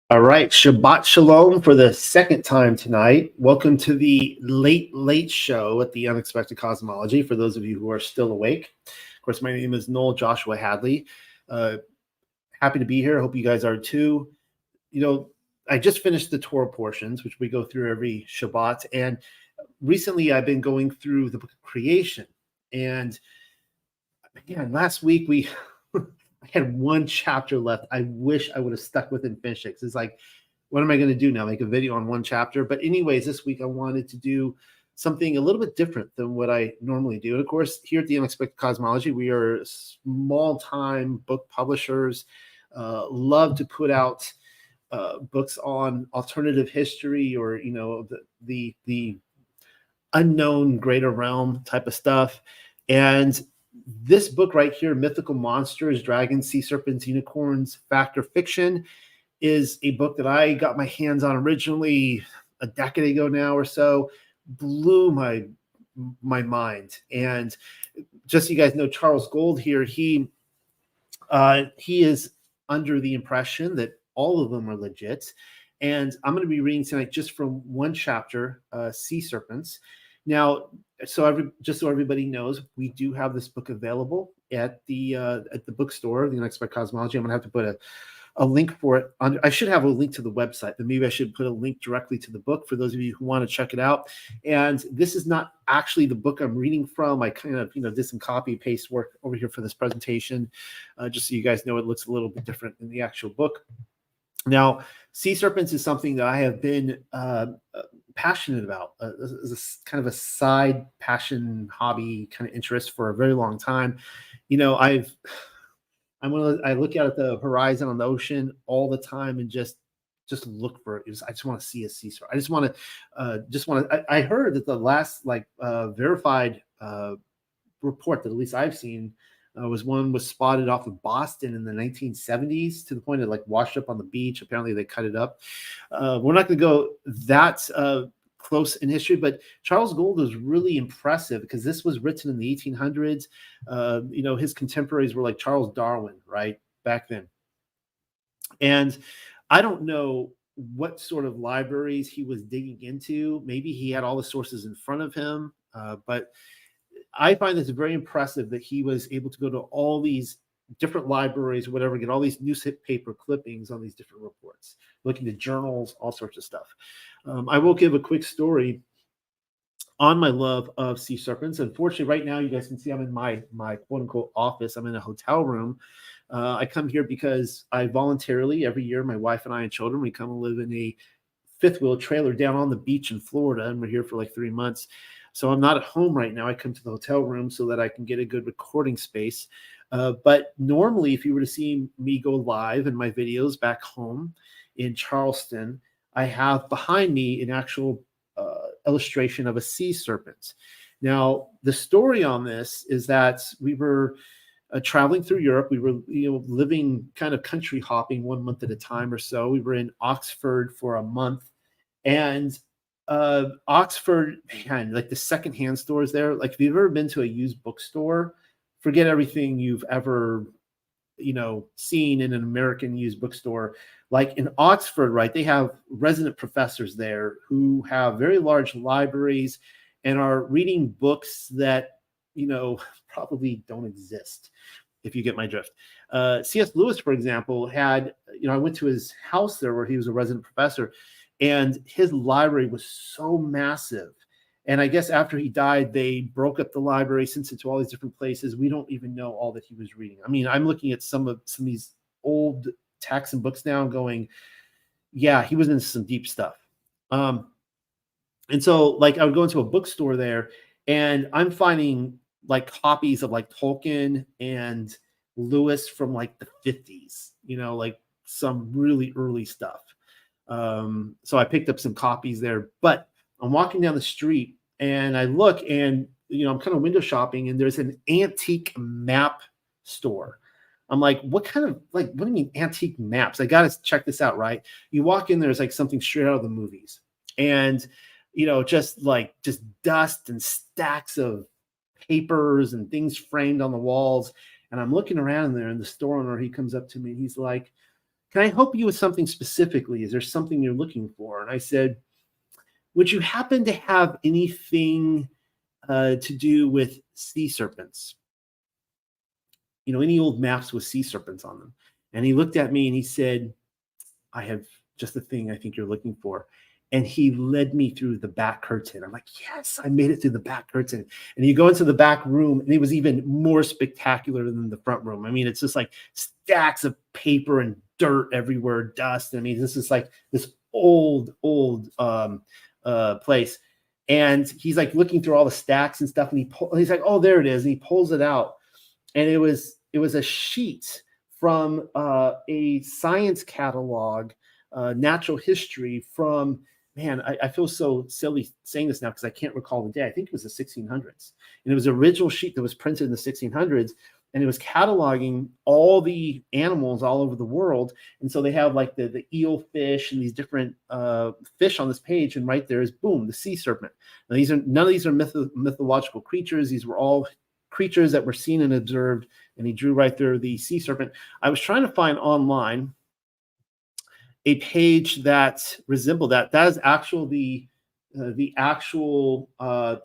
All right, Shabbat Shalom for the second time tonight. Welcome to the late show at the Unexpected Cosmology. For those of you who are still awake, of course, my name is Noel Joshua Hadley. Happy to be here. I hope you guys are too. I just finished the Torah portions, which we go through every Shabbat, and recently I've been going through the Book of Creation. And again, last week we I had one chapter left. I wish I would have stuck with it and finished it. It's like, what am I going to do now? Make a video on one chapter? But anyways, this week I wanted to do something a little bit different than what I normally do. And of course, here at the Unexpected Cosmology, we are small-time book publishers. Love to put out books on alternative history or the unknown greater realm type of stuff. And this book right here, Mythical Monsters, Dragons, Sea Serpents, Unicorns, Fact or Fiction, is a book that I got my hands on originally a decade ago now or so. Blew my mind. And just so you guys know, Charles Gold here, he is under the impression that all of them are legit. And I'm going to be reading tonight just from one chapter, Sea Serpents. Now, so everybody knows, we do have this book available at the bookstore, the Unexpected Cosmology. I'm going to have to put a link for it. I should have a link to the website, but maybe I should put a link directly to the book for those of you who want to check it out. And this is not actually the book I'm reading from. I kind of did some copy paste work over here for this presentation, just so you guys know it looks a little bit different than the actual book. Now, Sea Serpents is something that I have been passionate about, as a kind of a side passion, hobby kind of interest for a very long time. I look out at the horizon on the ocean all the time and just look for it. I just want to see a sea serpent. I heard that the last verified report that at least I've seen was spotted off of Boston in the 1970s, to the point it washed up on the beach. Apparently they cut it up. We're not going to go that close in history, but Charles Gold was really impressive because this was written in the 1800s. His contemporaries were like Charles Darwin, right, back then. And I don't know what sort of libraries he was digging into. Maybe he had all the sources in front of him, but I find this very impressive that he was able to go to all these different libraries or whatever, get all these newspaper clippings on these different reports, looking at journals, all sorts of stuff. I will give a quick story on my love of sea serpents. Unfortunately, right now, you guys can see I'm in my quote unquote office. I'm in a hotel room. I come here because I voluntarily, every year, my wife and I and children, we come and live in a fifth wheel trailer down on the beach in Florida, and we're here for like 3 months. So I'm not at home right now. I come to the hotel room so that I can get a good recording space. But normally, if you were to see me go live in my videos back home in Charleston, I have behind me an actual illustration of a sea serpent. Now, the story on this is that we were traveling through Europe. We were living kind of country hopping 1 month at a time or so. We were in Oxford for a month. And Oxford, man, like the secondhand stores there, like if you've ever been to a used bookstore, forget everything you've ever, seen in an American used bookstore. Like in Oxford, right, they have resident professors there who have very large libraries and are reading books that, probably don't exist, if you get my drift. C.S. Lewis, for example, had, I went to his house there where he was a resident professor, and his library was so massive. And I guess after he died, they broke up the library, sent it to all these different places. We don't even know all that he was reading. I mean, I'm looking at some of these old texts and books now and going, yeah, he was into some deep stuff. And so I would go into a bookstore there and I'm finding copies of Tolkien and Lewis from the 50s, some really early stuff. So I picked up some copies there, but I'm walking down the street and I look and, I'm kind of window shopping and there's an antique map store. I'm like, what do you mean antique maps? I got to check this out, right? You walk in, there's something straight out of the movies and, just dust and stacks of papers and things framed on the walls. And I'm looking around there and the store owner, he comes up to me and he's like, can I help you with something specifically? Is there something you're looking for? And I said, would you happen to have anything to do with sea serpents? Any old maps with sea serpents on them? And he looked at me and he said, I have just the thing I think you're looking for. And he led me through the back curtain. I'm like, yes, I made it through the back curtain. And you go into the back room, and it was even more spectacular than the front room. I mean, it's just like stacks of paper and dirt everywhere, dust. I mean, this is like this old place. And he's like looking through all the stacks and stuff, and he's like, oh, there it is. And he pulls it out. And it was a sheet from a science catalog, natural history from, man, I feel so silly saying this now because I can't recall the day. I think it was the 1600s. And it was an original sheet that was printed in the 1600s. And it was cataloging all the animals all over the world. And so they have like the eel fish and these different fish on this page. And right there is, boom, the sea serpent. Now, none of these are mythological creatures. These were all creatures that were seen and observed. And he drew right there the sea serpent. I was trying to find online a page that resembled that. That is actually the actual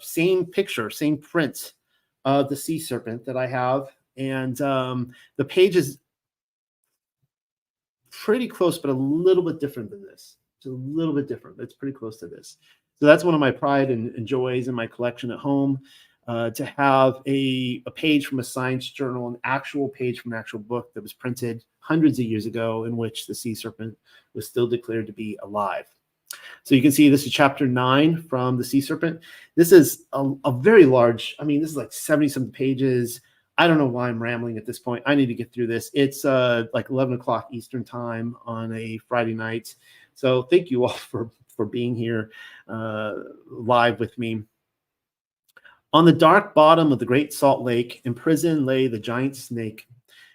same picture, same print of the sea serpent that I have. And the page is pretty close, but a little bit different than this. It's a little bit different, but it's pretty close to this. So that's one of my pride and joys in my collection at home, to have a page from a science journal, an actual page from an actual book that was printed hundreds of years ago, in which the sea serpent was still declared to be alive. So you can see this is chapter 9 from the sea serpent. This is a very large, I mean, this is like 70-something pages. I don't know why I'm rambling at this point. I need to get through this. It's like 11 o'clock Eastern time on a Friday night. So thank you all for being here live with me. On the dark bottom of the great salt lake, in prison lay the giant snake,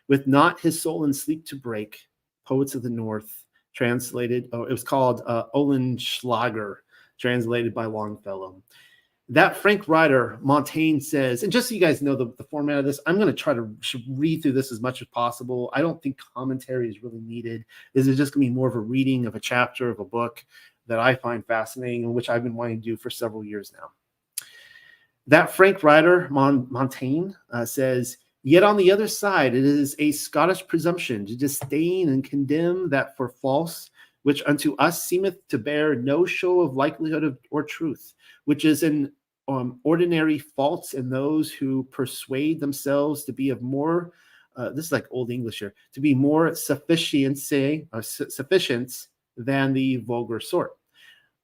with not his soul in sleep to break. Poets of the North, translated, it was called Oehlenschläger, translated by Longfellow. That Frank writer, Montaigne, says, and just so you guys know the format of this, I'm going to try to read through this as much as possible. I don't think commentary is really needed. This is just going to be more of a reading of a chapter of a book that I find fascinating and which I've been wanting to do for several years now. That Frank writer, Montaigne, says, yet on the other side, it is a Scottish presumption to disdain and condemn that for false, which unto us seemeth to bear no show of likelihood or truth, which is an ordinary faults in those who persuade themselves to be of more, this is like Old English here, to be more sufficient than the vulgar sort.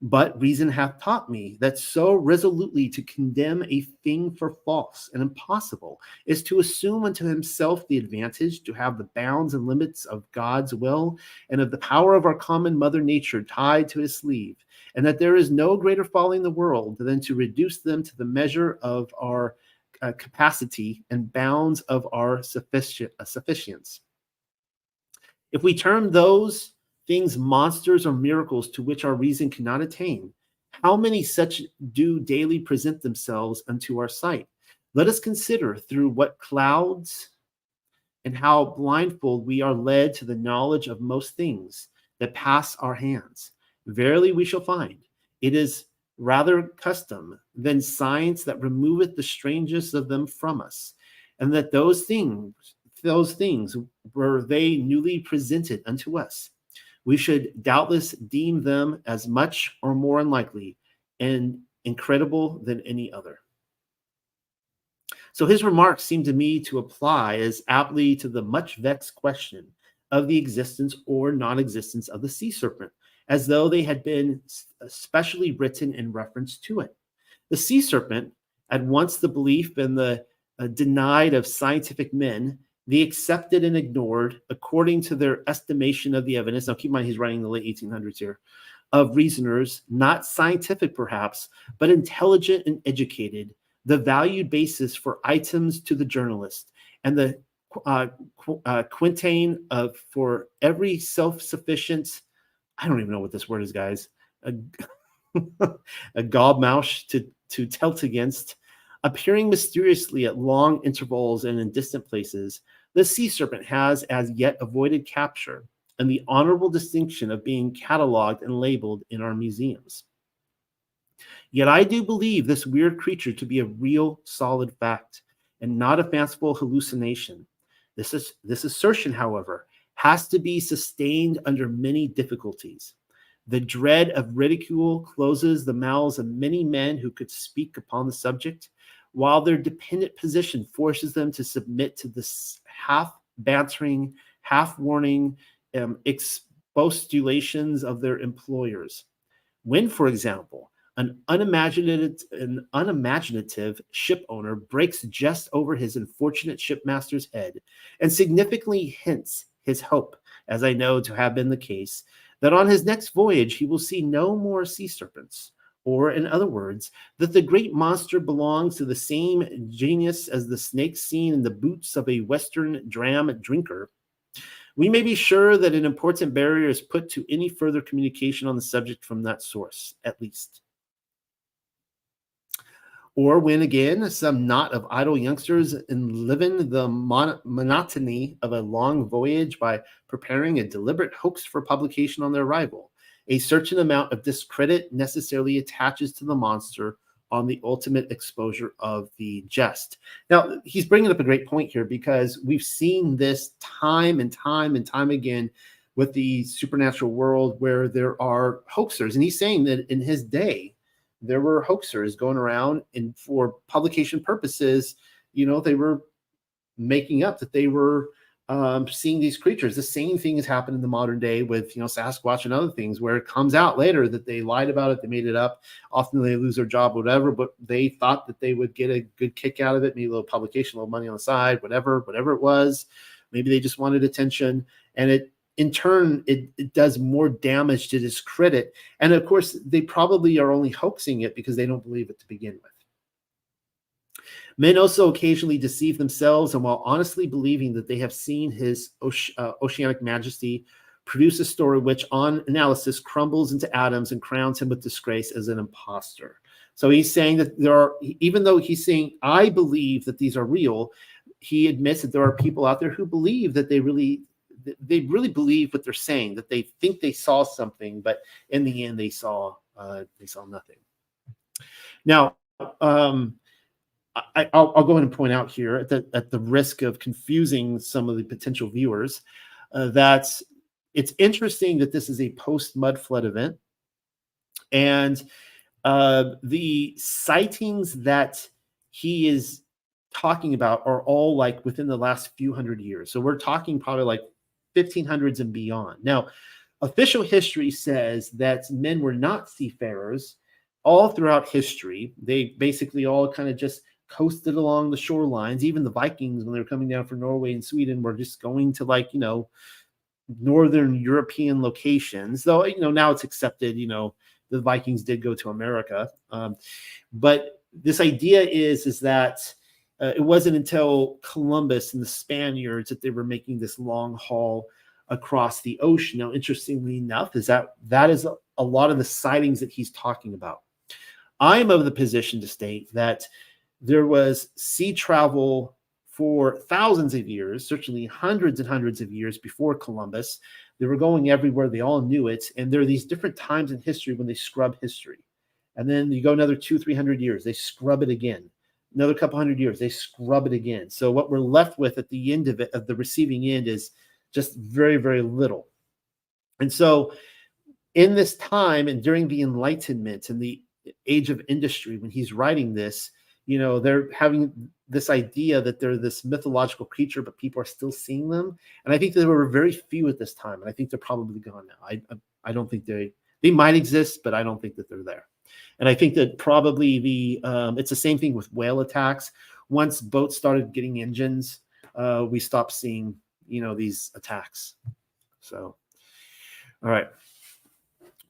But reason hath taught me that so resolutely to condemn a thing for false and impossible is to assume unto himself the advantage to have the bounds and limits of God's will and of the power of our common mother nature tied to his sleeve, and that there is no greater folly in the world than to reduce them to the measure of our capacity and bounds of our sufficiency. If we term those things monsters or miracles to which our reason cannot attain, how many such do daily present themselves unto our sight? Let us consider through what clouds and how blindfold we are led to the knowledge of most things that pass our hands. Verily we shall find it is rather custom than science that removeth the strangest of them from us, and that those things were they newly presented unto us, we should doubtless deem them as much or more unlikely and incredible than any other. So his remarks seem to me to apply as aptly to the much vexed question of the existence or non-existence of the sea serpent, as though they had been specially written in reference to it. The sea serpent, at once the belief and the denied of scientific men, the accepted and ignored according to their estimation of the evidence. Now keep in mind he's writing in the late 1800s here, of reasoners, not scientific perhaps, but intelligent and educated, the valued basis for items to the journalist, and the quintain of for every self-sufficient, I don't even know what this word is, guys, a gobmouth to telt against, appearing mysteriously at long intervals and in distant places, the sea serpent has as yet avoided capture. and the honorable distinction of being cataloged and labeled in our museums. Yet I do believe this weird creature to be a real solid fact and not a fanciful hallucination. This assertion, however, has to be sustained under many difficulties. The dread of ridicule closes the mouths of many men who could speak upon the subject, while their dependent position forces them to submit to this half bantering, half warning expostulations of their employers. When, for example, an unimaginative ship owner breaks just over his unfortunate shipmaster's head and significantly hints his hope, as I know to have been the case, that on his next voyage he will see no more sea serpents, or, in other words, that the great monster belongs to the same genus as the snakes seen in the boots of a Western dram drinker, we may be sure that an important barrier is put to any further communication on the subject from that source, at least. Or when, again, some knot of idle youngsters enliven the monotony of a long voyage by preparing a deliberate hoax for publication on their arrival, a certain amount of discredit necessarily attaches to the monster on the ultimate exposure of the jest. Now, he's bringing up a great point here, because we've seen this time and time and time again with the supernatural world, where there are hoaxers. And he's saying that in his day, there were hoaxers going around, and for publication purposes, they were making up that they were seeing these creatures. The same thing has happened in the modern day with, Sasquatch and other things, where it comes out later that they lied about it, they made it up. Often they lose their job, whatever, but they thought that they would get a good kick out of it, maybe a little publication, a little money on the side, whatever it was. Maybe they just wanted attention, and in turn, it does more damage to discredit. And of course, they probably are only hoaxing it because they don't believe it to begin with. Men also occasionally deceive themselves, and while honestly believing that they have seen his oceanic majesty, produce a story which, on analysis, crumbles into atoms and crowns him with disgrace as an imposter. So he's saying that even though he's saying, I believe that these are real, he admits that there are people out there who believe that they really believe what they're saying, that they think they saw something, but in the end they saw nothing. Now, I'll go ahead and point out here, at the risk of confusing some of the potential viewers, that it's interesting that this is a post-mud flood event, and the sightings that he is talking about are all like within the last few hundred years. So we're talking probably like 1500s and beyond. Now, official history says that men were not seafarers all throughout history. They basically all kind of just coasted along the shorelines. Even the Vikings, when they were coming down from Norway and Sweden, were just going to northern European locations. Though, now it's accepted, the Vikings did go to America. But this idea is that it wasn't until Columbus and the Spaniards that they were making this long haul across the ocean. Now, interestingly enough, that is a lot of the sightings that he's talking about. I'm of the position to state that there was sea travel for thousands of years, certainly hundreds and hundreds of years before Columbus. They were going everywhere. They all knew it. And there are these different times in history when they scrub history. And then you go another 200-300 years, they scrub it again. Another couple hundred years, they scrub it again. So what we're left with at the end of it, at the receiving end, is just very, very little. And so in this time, and during the Enlightenment and the age of industry, when he's writing this, they're having this idea that they're this mythological creature, but people are still seeing them. And I think there were very few at this time. And I think they're probably gone now. I don't think they might exist, but I don't think that they're there. And I think that probably it's the same thing with whale attacks. Once boats started getting engines, we stopped seeing, these attacks. So, all right.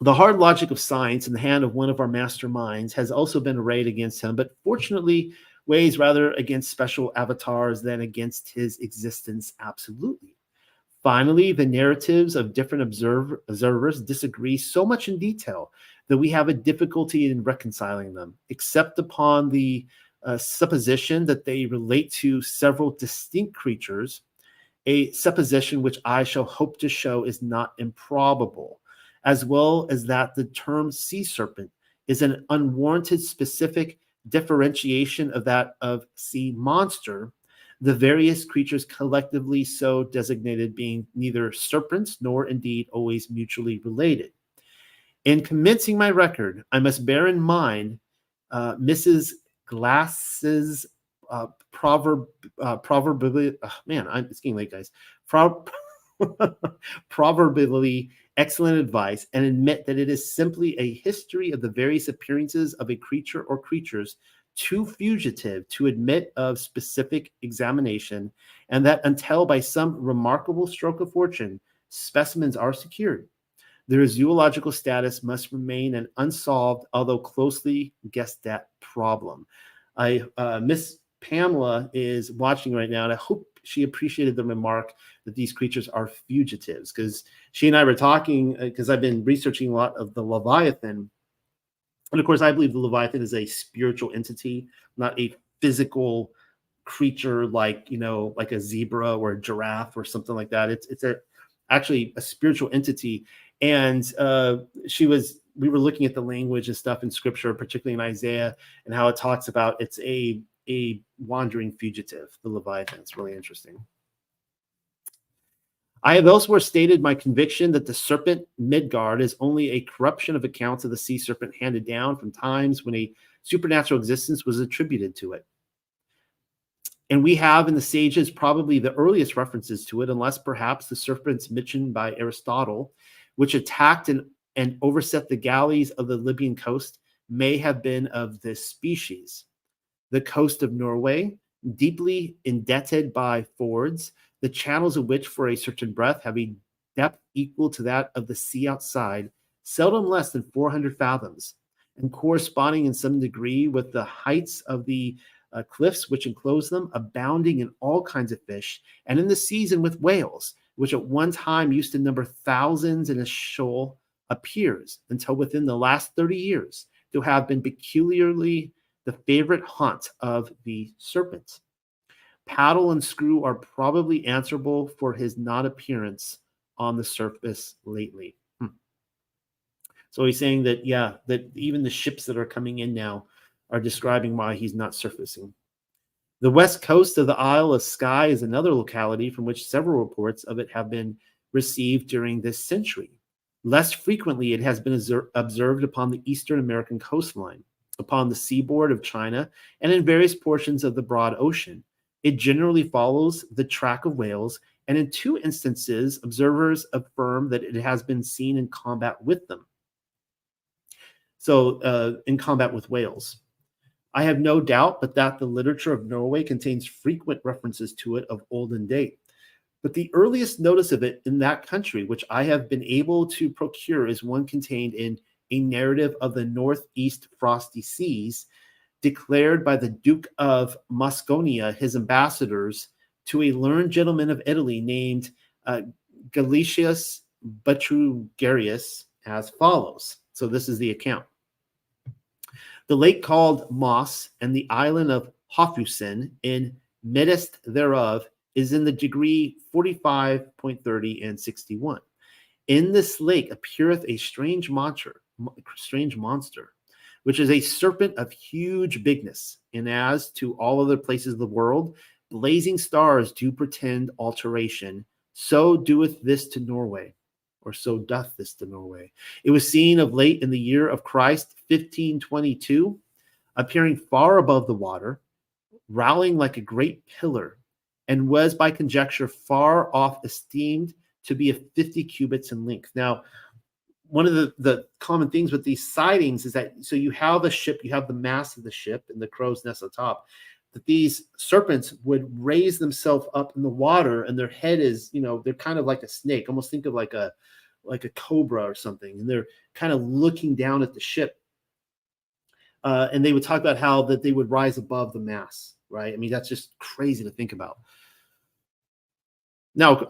The hard logic of science in the hand of one of our masterminds has also been arrayed against him, but fortunately weighs rather against special avatars than against his existence absolutely. Finally, the narratives of different observers disagree so much in detail that we have a difficulty in reconciling them, except upon the supposition that they relate to several distinct creatures, a supposition which I shall hope to show is not improbable, as well as that the term sea serpent is an unwarranted specific differentiation of that of sea monster, the various creatures collectively so designated being neither serpents nor indeed always mutually related. In commencing my record, I must bear in mind Mrs. Glass's proverbially, man, it's getting late, guys. Proverbially excellent advice, and admit that it is simply a history of the various appearances of a creature or creatures too fugitive to admit of specific examination, and that until by some remarkable stroke of fortune specimens are secured, their zoological status must remain an unsolved, although closely guessed at problem. Miss Pamela is watching right now, and I hope she appreciated the remark that these creatures are fugitives, because she and I were talking, because I've been researching a lot of the Leviathan. And of course, I believe the Leviathan is a spiritual entity, not a physical creature like, like a zebra or a giraffe or something like that. It's actually a spiritual entity. And we were looking at the language and stuff in scripture, particularly in Isaiah, and how it talks about it's a wandering fugitive, the Leviathan. It's really interesting. I have elsewhere stated my conviction that the serpent Midgard is only a corruption of accounts of the sea serpent handed down from times when a supernatural existence was attributed to it. And we have in the sages probably the earliest references to it, unless perhaps the serpents mentioned by Aristotle, which attacked and overset the galleys of the Libyan coast, may have been of this species. The coast of Norway, deeply indented by fords, the channels of which for a certain breadth have a depth equal to that of the sea outside, seldom less than 400 fathoms, and corresponding in some degree with the heights of the cliffs which enclose them, abounding in all kinds of fish, and in the season with whales, which at one time used to number thousands in a shoal, appears, until within the last 30 years, to have been peculiarly the favorite haunt of the serpent. Paddle and screw are probably answerable for his non-appearance on the surface lately. So he's saying that, that even the ships that are coming in now are describing why he's not surfacing. The west coast of the Isle of Skye is another locality from which several reports of it have been received during this century. Less frequently, it has been observed upon the eastern American coastline, upon the seaboard of China, and in various portions of the broad ocean. It generally follows the track of whales, and in 2 instances, observers affirm that it has been seen in combat with them. So, in combat with whales. I have no doubt but that the literature of Norway contains frequent references to it of olden date. But the earliest notice of it in that country, which I have been able to procure, is one contained in a narrative of the northeast frosty seas, declared by the Duke of Mosconia, his ambassadors, to a learned gentleman of Italy named Galicius Butrugarius, as follows. So this is the account. The lake called Moss and the island of Hofusen in midst thereof is in the degree 45.30 and 61. In this lake appeareth a strange monster, which is a serpent of huge bigness, and as to all other places of the world, blazing stars do pretend alteration, so doeth this to Norway, or so doth this to Norway. It was seen of late in the year of Christ 1522, appearing far above the water, rowling like a great pillar, and was by conjecture far off esteemed to be of 50 cubits in length. Now, one of the common things with these sightings is that, so you have a ship, you have the mast of the ship and the crow's nest on top, that these serpents would raise themselves up in the water, and their head is, they're kind of like a snake. Almost think of like a cobra or something, and they're kind of looking down at the ship. And they would talk about how that they would rise above the mast, right? I mean, that's just crazy to think about. Now,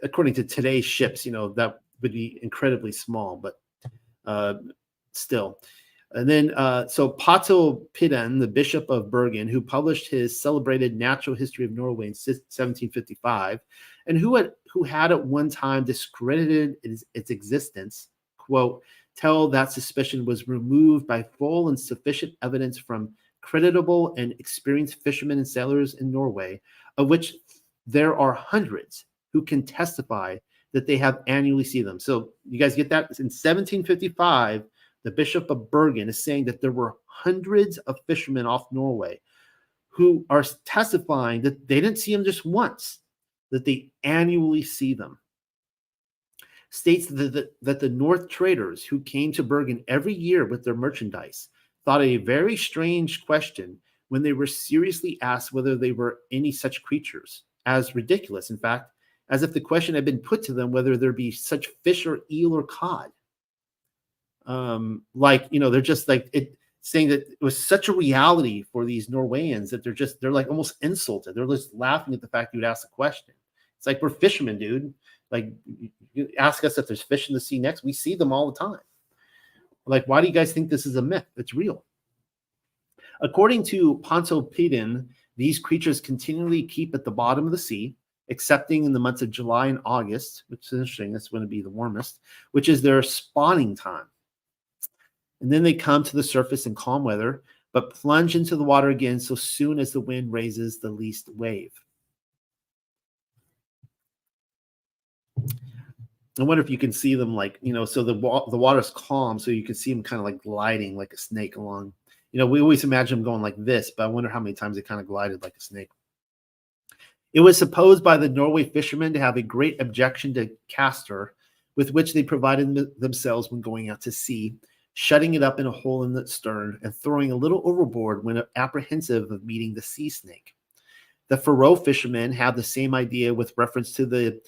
according to today's ships, that would be incredibly small, but still. And then, so Pato Pidden, the Bishop of Bergen, who published his celebrated Natural History of Norway in 1755, and who had at one time discredited its existence, quote, till that suspicion was removed by full and sufficient evidence from creditable and experienced fishermen and sailors in Norway, of which there are hundreds who can testify that they have annually seen them. So you guys get that? In 1755, the Bishop of Bergen is saying that there were hundreds of fishermen off Norway who are testifying that they didn't see them just once, that they annually see them. States that the North traders who came to Bergen every year with their merchandise thought a very strange question when they were seriously asked whether they were any such creatures, as ridiculous, in fact, as if the question had been put to them whether there be such fish or eel or cod. They're just like it, saying that it was such a reality for these Norwegians that they're like almost insulted. They're just laughing at the fact you would ask a question. It's like, we're fishermen, dude. Like, you ask us if there's fish in the sea next. We see them all the time. Like, why do you guys think this is a myth? It's real. According to Pontoppidan, these creatures continually keep at the bottom of the sea, excepting in the months of July and August, which is interesting. That's going to be the warmest, which is their spawning time. And then they come to the surface in calm weather, but plunge into the water again so soon as the wind raises the least wave. I wonder if you can see them, like, so the water's calm, so you can see them kind of like gliding like a snake along. We always imagine them going like this, but I wonder how many times they kind of glided like a snake. It was supposed by the Norway fishermen to have a great objection to castor, with which they provided themselves when going out to sea, shutting it up in a hole in the stern and throwing a little overboard when apprehensive of meeting the sea snake. The Faroe fishermen had the same idea with reference to the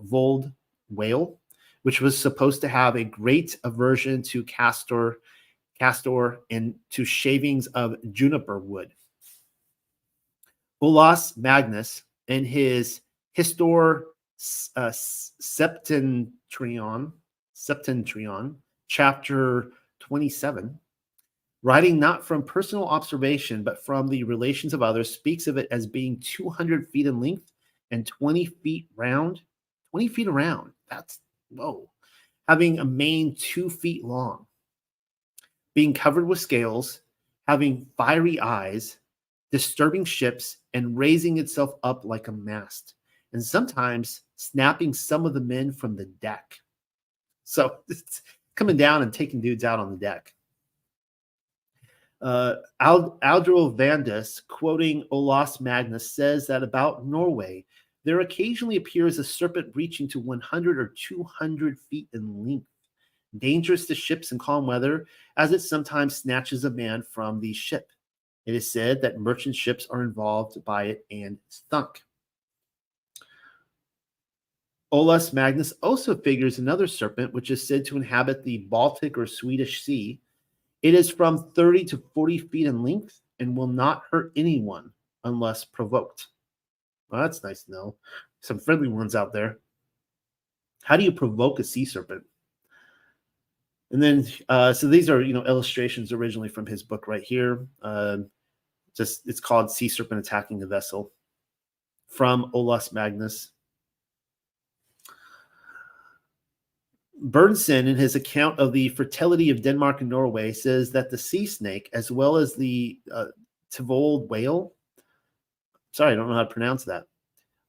Vold whale, which was supposed to have a great aversion to castor and to shavings of juniper wood. Olaus Magnus, in his Histor Septentrion, chapter 27, writing not from personal observation but from the relations of others, speaks of it as being 200 feet in length and 20 feet round. 20 feet around. That's, whoa. Having a mane 2 feet long. Being covered with scales, having fiery eyes, disturbing ships, and raising itself up like a mast, and sometimes snapping some of the men from the deck. So it's coming down and taking dudes out on the deck. Aldro Vandus, quoting Olaus Magnus, says that about Norway, there occasionally appears a serpent reaching to 100 or 200 feet in length, dangerous to ships in calm weather, as it sometimes snatches a man from the ship. It is said that merchant ships are involved by it and sunk. Olaus Magnus also figures another serpent, which is said to inhabit the Baltic or Swedish Sea. It is from 30 to 40 feet in length and will not hurt anyone unless provoked. Well, that's nice to know. Some friendly ones out there. How do you provoke a sea serpent? And then, so these are, illustrations originally from his book right here. It's called Sea Serpent Attacking the Vessel, from Olaus Magnus. Berntsen, in his account of the fertility of Denmark and Norway, says that the sea snake, as well as the Tvold whale, sorry, I don't know how to pronounce that,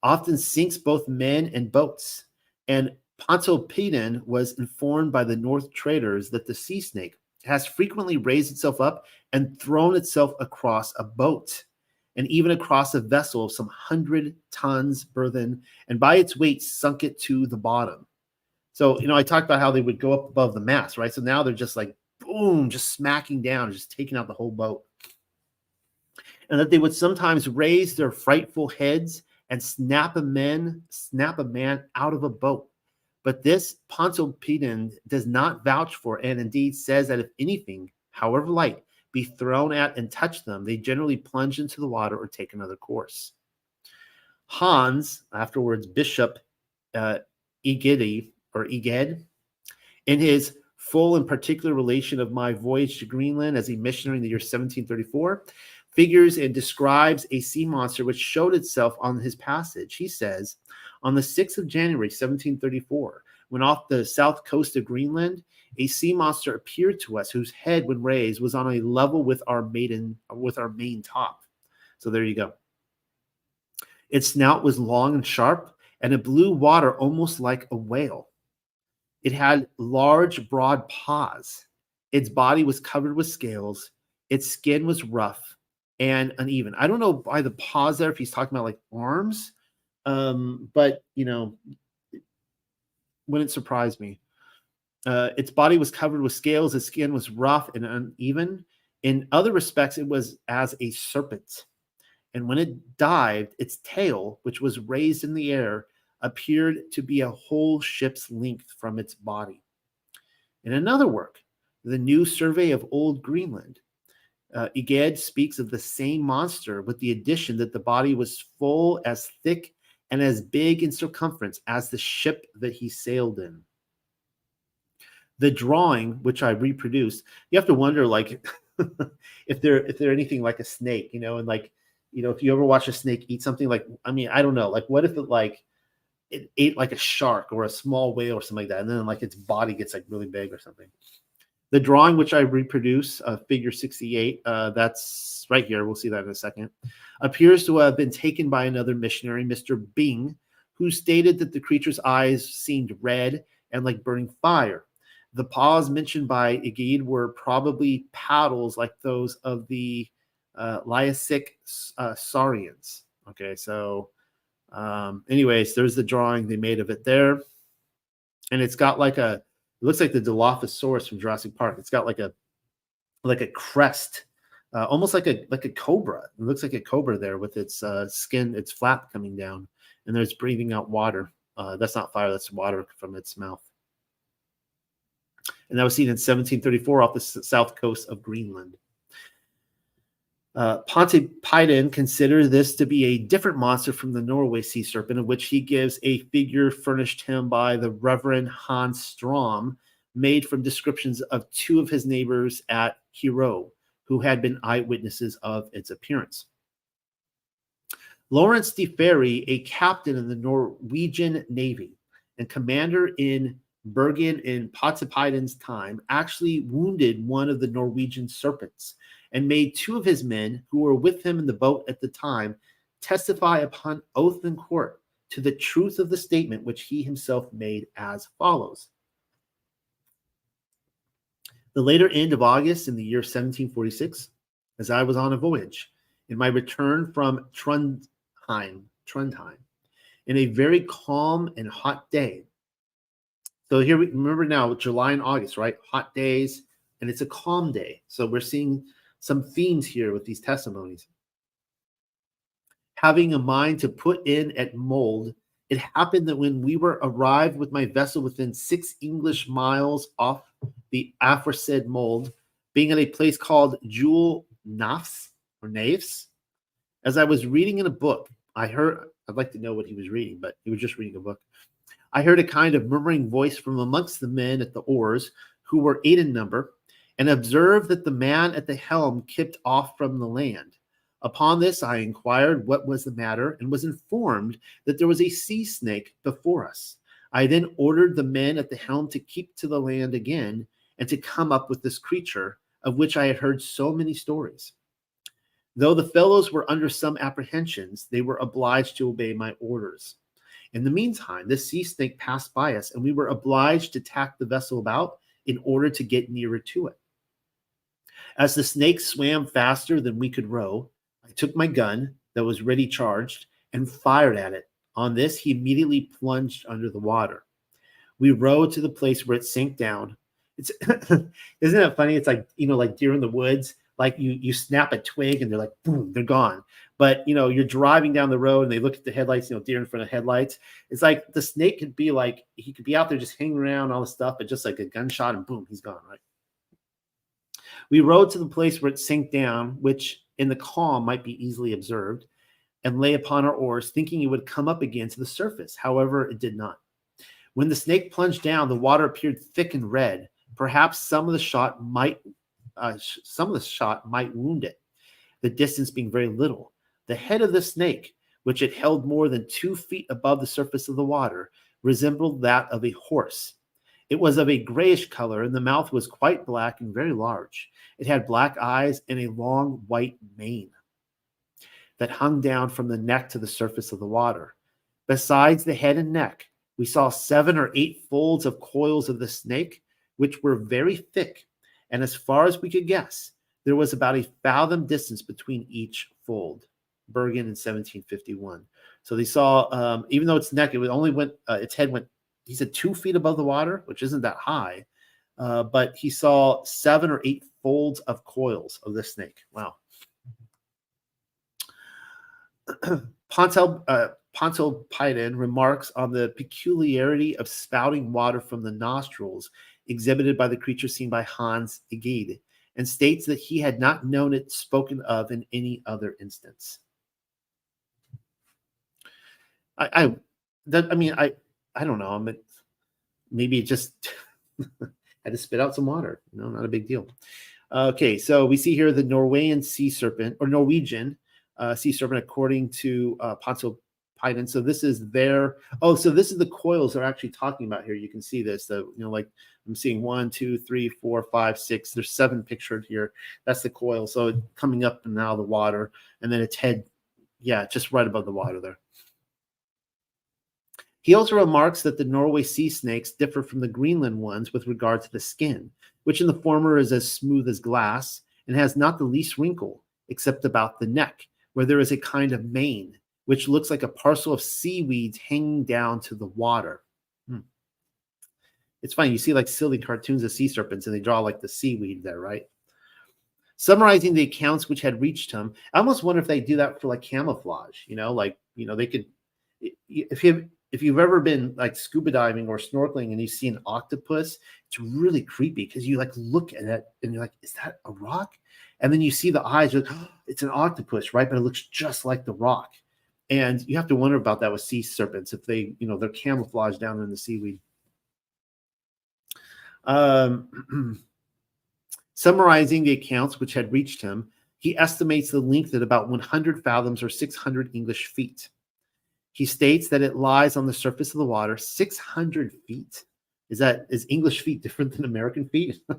often sinks both men and boats. And Pontoppidan was informed by the North traders that the sea snake has frequently raised itself up and thrown itself across a boat, and even across a vessel of some 100 tons burthen, and by its weight sunk it to the bottom. So, I talked about how they would go up above the mast, right? So now they're just like, boom, just smacking down, just taking out the whole boat. And that they would sometimes raise their frightful heads and snap a man out of a boat. But this Pontoppidan does not vouch for, and indeed says that if anything, however light, be thrown at and touch them, they generally plunge into the water or take another course. Hans, afterwards Bishop Egede, in his full and particular relation of my voyage to Greenland as a missionary in the year 1734, figures and describes a sea monster which showed itself on his passage. He says, on the 6th of January, 1734, when off the south coast of Greenland, a sea monster appeared to us whose head, when raised, was on a level with our main top. So there you go. Its snout was long and sharp, and it blew water almost like a whale. It had large, broad paws. Its body was covered with scales. Its skin was rough and uneven. I don't know by the paws there if he's talking about like arms, but wouldn't surprise me. Its body was covered with scales. Its skin was rough and uneven. In other respects, it was as a serpent. And when it dived, its tail, which was raised in the air, appeared to be a whole ship's length from its body. In another work, The New Survey of Old Greenland, Egede speaks of the same monster with the addition that the body was full, as thick, and as big in circumference as the ship that he sailed in. The drawing, which I reproduced, you have to wonder, like, if they're anything like a snake, and like, if you ever watch a snake eat something, like, I mean, I don't know, like, what if it ate like a shark or a small whale or something like that, and then like its body gets like really big or something. The drawing, which I reproduce, figure 68, that's right here, we'll see that in a second, appears to have been taken by another missionary, Mr. Bing, who stated that the creature's eyes seemed red and like burning fire. The paws mentioned by Egede were probably paddles like those of the Liasic saurians. Okay, so anyways, there's the drawing they made of it there. And it's got like it looks like the Dilophosaurus from Jurassic Park. It's got like a crest, almost like a cobra. It looks like a cobra there with its skin, its flap coming down, and there's breathing out water. That's not fire, that's water from its mouth. And that was seen in 1734 off the south coast of Greenland. Pontoppidan considered this to be a different monster from the Norway sea serpent, of which he gives a figure furnished him by the Reverend Hans Strom, made from descriptions of two of his neighbors at Hero, who had been eyewitnesses of its appearance. Lawrence de Ferry, a captain in the Norwegian Navy and commander in Bergen in Pontoppidan's time, actually wounded one of the Norwegian serpents and made two of his men who were with him in the boat at the time testify upon oath in court to the truth of the statement which he himself made as follows. The later end of August in the year 1746, as I was on a voyage, in my return from Trondheim, in a very calm and hot day. So here we remember now, July and August, right? Hot days, and it's a calm day. So we're seeing some themes here with these testimonies. Having a mind to put in at Mold, it happened that when we were arrived with my vessel within 6 English miles off the aforesaid Mold, being at a place called Jewel Naves, as I was reading in a book, I'd like to know what he was reading, but he was just reading a book. I heard a kind of murmuring voice from amongst the men at the oars, who were 8 in number, and observed that the man at the helm kicked off from the land. Upon this, I inquired what was the matter, and was informed that there was a sea snake before us. I then ordered the men at the helm to keep to the land again, and to come up with this creature, of which I had heard so many stories. Though the fellows were under some apprehensions, they were obliged to obey my orders. In the meantime, this sea snake passed by us, and we were obliged to tack the vessel about in order to get nearer to it. As the snake swam faster than we could row, I took my gun that was ready charged and fired at it. On this, he immediately plunged under the water. We rowed to the place where it sank down. It's isn't it funny? It's like, like deer in the woods. Like you snap a twig and they're like, boom, they're gone. But, you're driving down the road and they look at the headlights, deer in front of headlights. It's like the snake could be like, he could be out there just hanging around all this stuff, but just like a gunshot and boom, he's gone, right? We rode to the place where it sank down, which in the calm might be easily observed, and lay upon our oars, thinking it would come up again to the surface. However, it did not. When the snake plunged down, the water appeared thick and red. Perhaps some of the shot might wound it. the distance being very little. The head of the snake, which it held more than 2 feet above the surface of the water, resembled that of a horse. It was of a grayish color, and the mouth was quite black and very large. It had black eyes and a long white mane that hung down from the neck to the surface of the water. Besides the head and neck, we saw 7 or 8 folds of coils of the snake, which were very thick, and as far as we could guess, there was about a fathom distance between each fold. Bergen in 1751. So they saw, even though its neck, its head went, he said 2 feet above the water, which isn't that high, but he saw 7 or 8 folds of coils of the snake. Wow. Pontoppidan remarks on the peculiarity of spouting water from the nostrils exhibited by the creature seen by Hans Egede, and states that he had not known it spoken of in any other instance. I don't know. Maybe it just had to spit out some water. Not a big deal. Okay, so we see here the Norwegian sea serpent, according to Pontoppidan. So this is so this is the coils they're actually talking about here. You can see this. Like I'm seeing 1, 2, 3, 4, 5, 6. There's 7 pictured here. That's the coil. So coming up and out of the water, and then its head, just right above the water there. He also remarks that the Norway sea snakes differ from the Greenland ones with regard to the skin, which in the former is as smooth as glass and has not the least wrinkle, except about the neck, where there is a kind of mane, which looks like a parcel of seaweeds hanging down to the water. It's funny, you see like silly cartoons of sea serpents, and they draw like the seaweed there, right? Summarizing the accounts which had reached him, I almost wonder if they do that for like camouflage, they could, if you've ever been like scuba diving or snorkeling and you see an octopus, it's really creepy because you like look at it and you're like, is that a rock? And then you see the eyes, you're like, oh, it's an octopus, right? But it looks just like the rock. And you have to wonder about that with sea serpents, if they, they're camouflaged down in the seaweed. Summarizing the accounts which had reached him, he estimates the length at about 100 fathoms or 600 English feet. He states that it lies on the surface of the water 600 feet. Is English feet different than American feet? I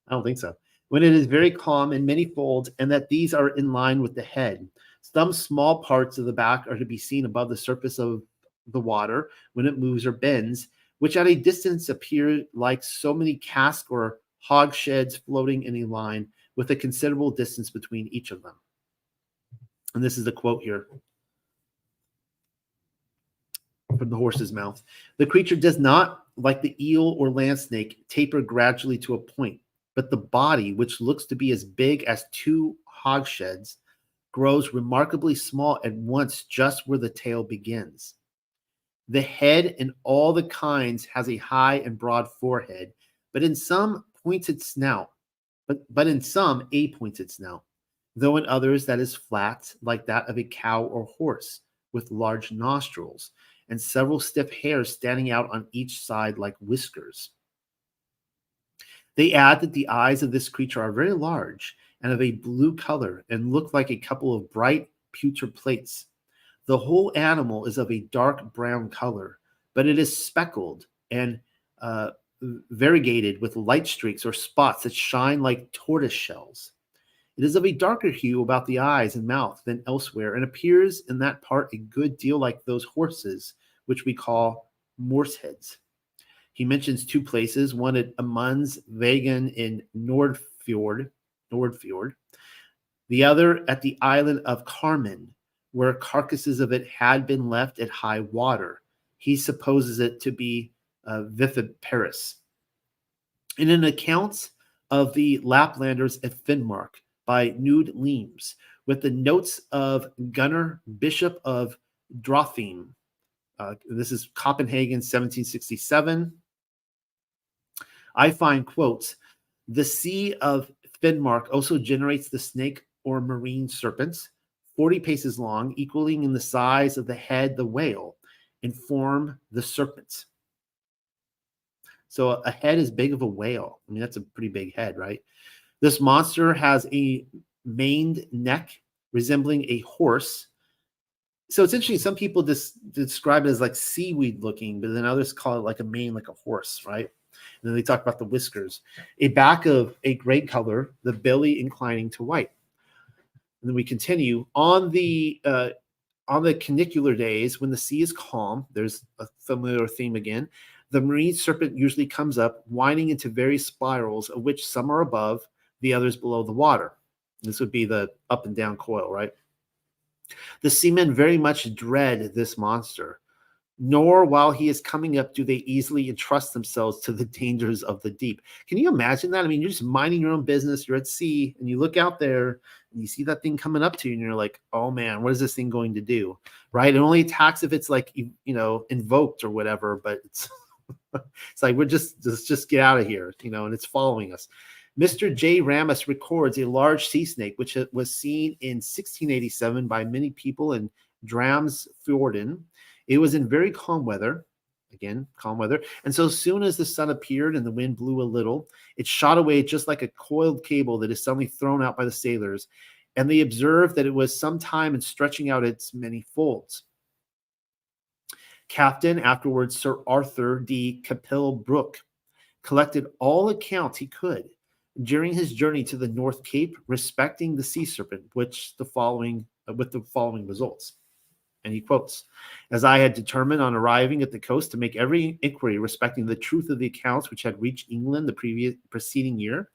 don't think so. When it is very calm in many folds, and that these are in line with the head. Some small parts of the back are to be seen above the surface of the water when it moves or bends, which at a distance appear like so many casks or hogsheads floating in a line with a considerable distance between each of them. And this is the quote here from the horse's mouth. The creature does not, like the eel or land snake, taper gradually to a point, but the body, which looks to be as big as 2 hogsheads, grows remarkably small at once just where the tail begins. The head in all the kinds has a high and broad forehead, but in some pointed snout, but in some a pointed snout, though in others that is flat, like that of a cow or horse, with large nostrils, and several stiff hairs standing out on each side like whiskers. They add that the eyes of this creature are very large and of a blue color and look like a couple of bright pewter plates. The whole animal is of a dark brown color, but it is speckled and variegated with light streaks or spots that shine like tortoise shells. It is of a darker hue about the eyes and mouth than elsewhere, and appears in that part a good deal like those horses, which we call Morseheads. He mentions 2 places, one at Amundsvegen in Nordfjord, the other at the island of Carmen, where carcasses of it had been left at high water. He supposes it to be viviparous. In an account of the Laplanders at Finnmark by Knud Leems, with the notes of Gunnar, Bishop of Drothim. This is Copenhagen, 1767. I find, quotes, the sea of Finnmark also generates the snake or marine serpents, 40 paces long, equaling in the size of the head the whale, and form the serpents. So a head as big of a whale. I mean, that's a pretty big head, right? This monster has a maned neck resembling a horse. So it's interesting. Some people describe it as like seaweed looking, but then others call it like a mane, like a horse, right? And then they talk about the whiskers. A back of a gray color, the belly inclining to white. And then we continue on the canicular days when the sea is calm. There's a familiar theme again. The marine serpent usually comes up, winding into various spirals, of which some are above, the others below the water. This would be the up and down coil, right? The seamen very much dread this monster, nor while he is coming up do they easily entrust themselves to the dangers of the deep. Can you imagine that? I mean, you're just minding your own business, you're at sea, and you look out there and you see that thing coming up to you, and you're like, oh man, what is this thing going to do? Right? It only attacks if it's like, invoked or whatever, but it's it's like, let's get out of here, and it's following us. Mr. J. Ramus records a large sea snake, which was seen in 1687 by many people in Dramsfjorden. It was in very calm weather, again, calm weather. And so soon as the sun appeared and the wind blew a little, it shot away just like a coiled cable that is suddenly thrown out by the sailors. And they observed that it was some time in stretching out its many folds. Captain, afterwards Sir Arthur de Capel-Brooke, collected all accounts he could during his journey to the North Cape respecting the sea serpent, with the following results. And he quotes, as I had determined on arriving at the coast to make every inquiry respecting the truth of the accounts which had reached England the preceding year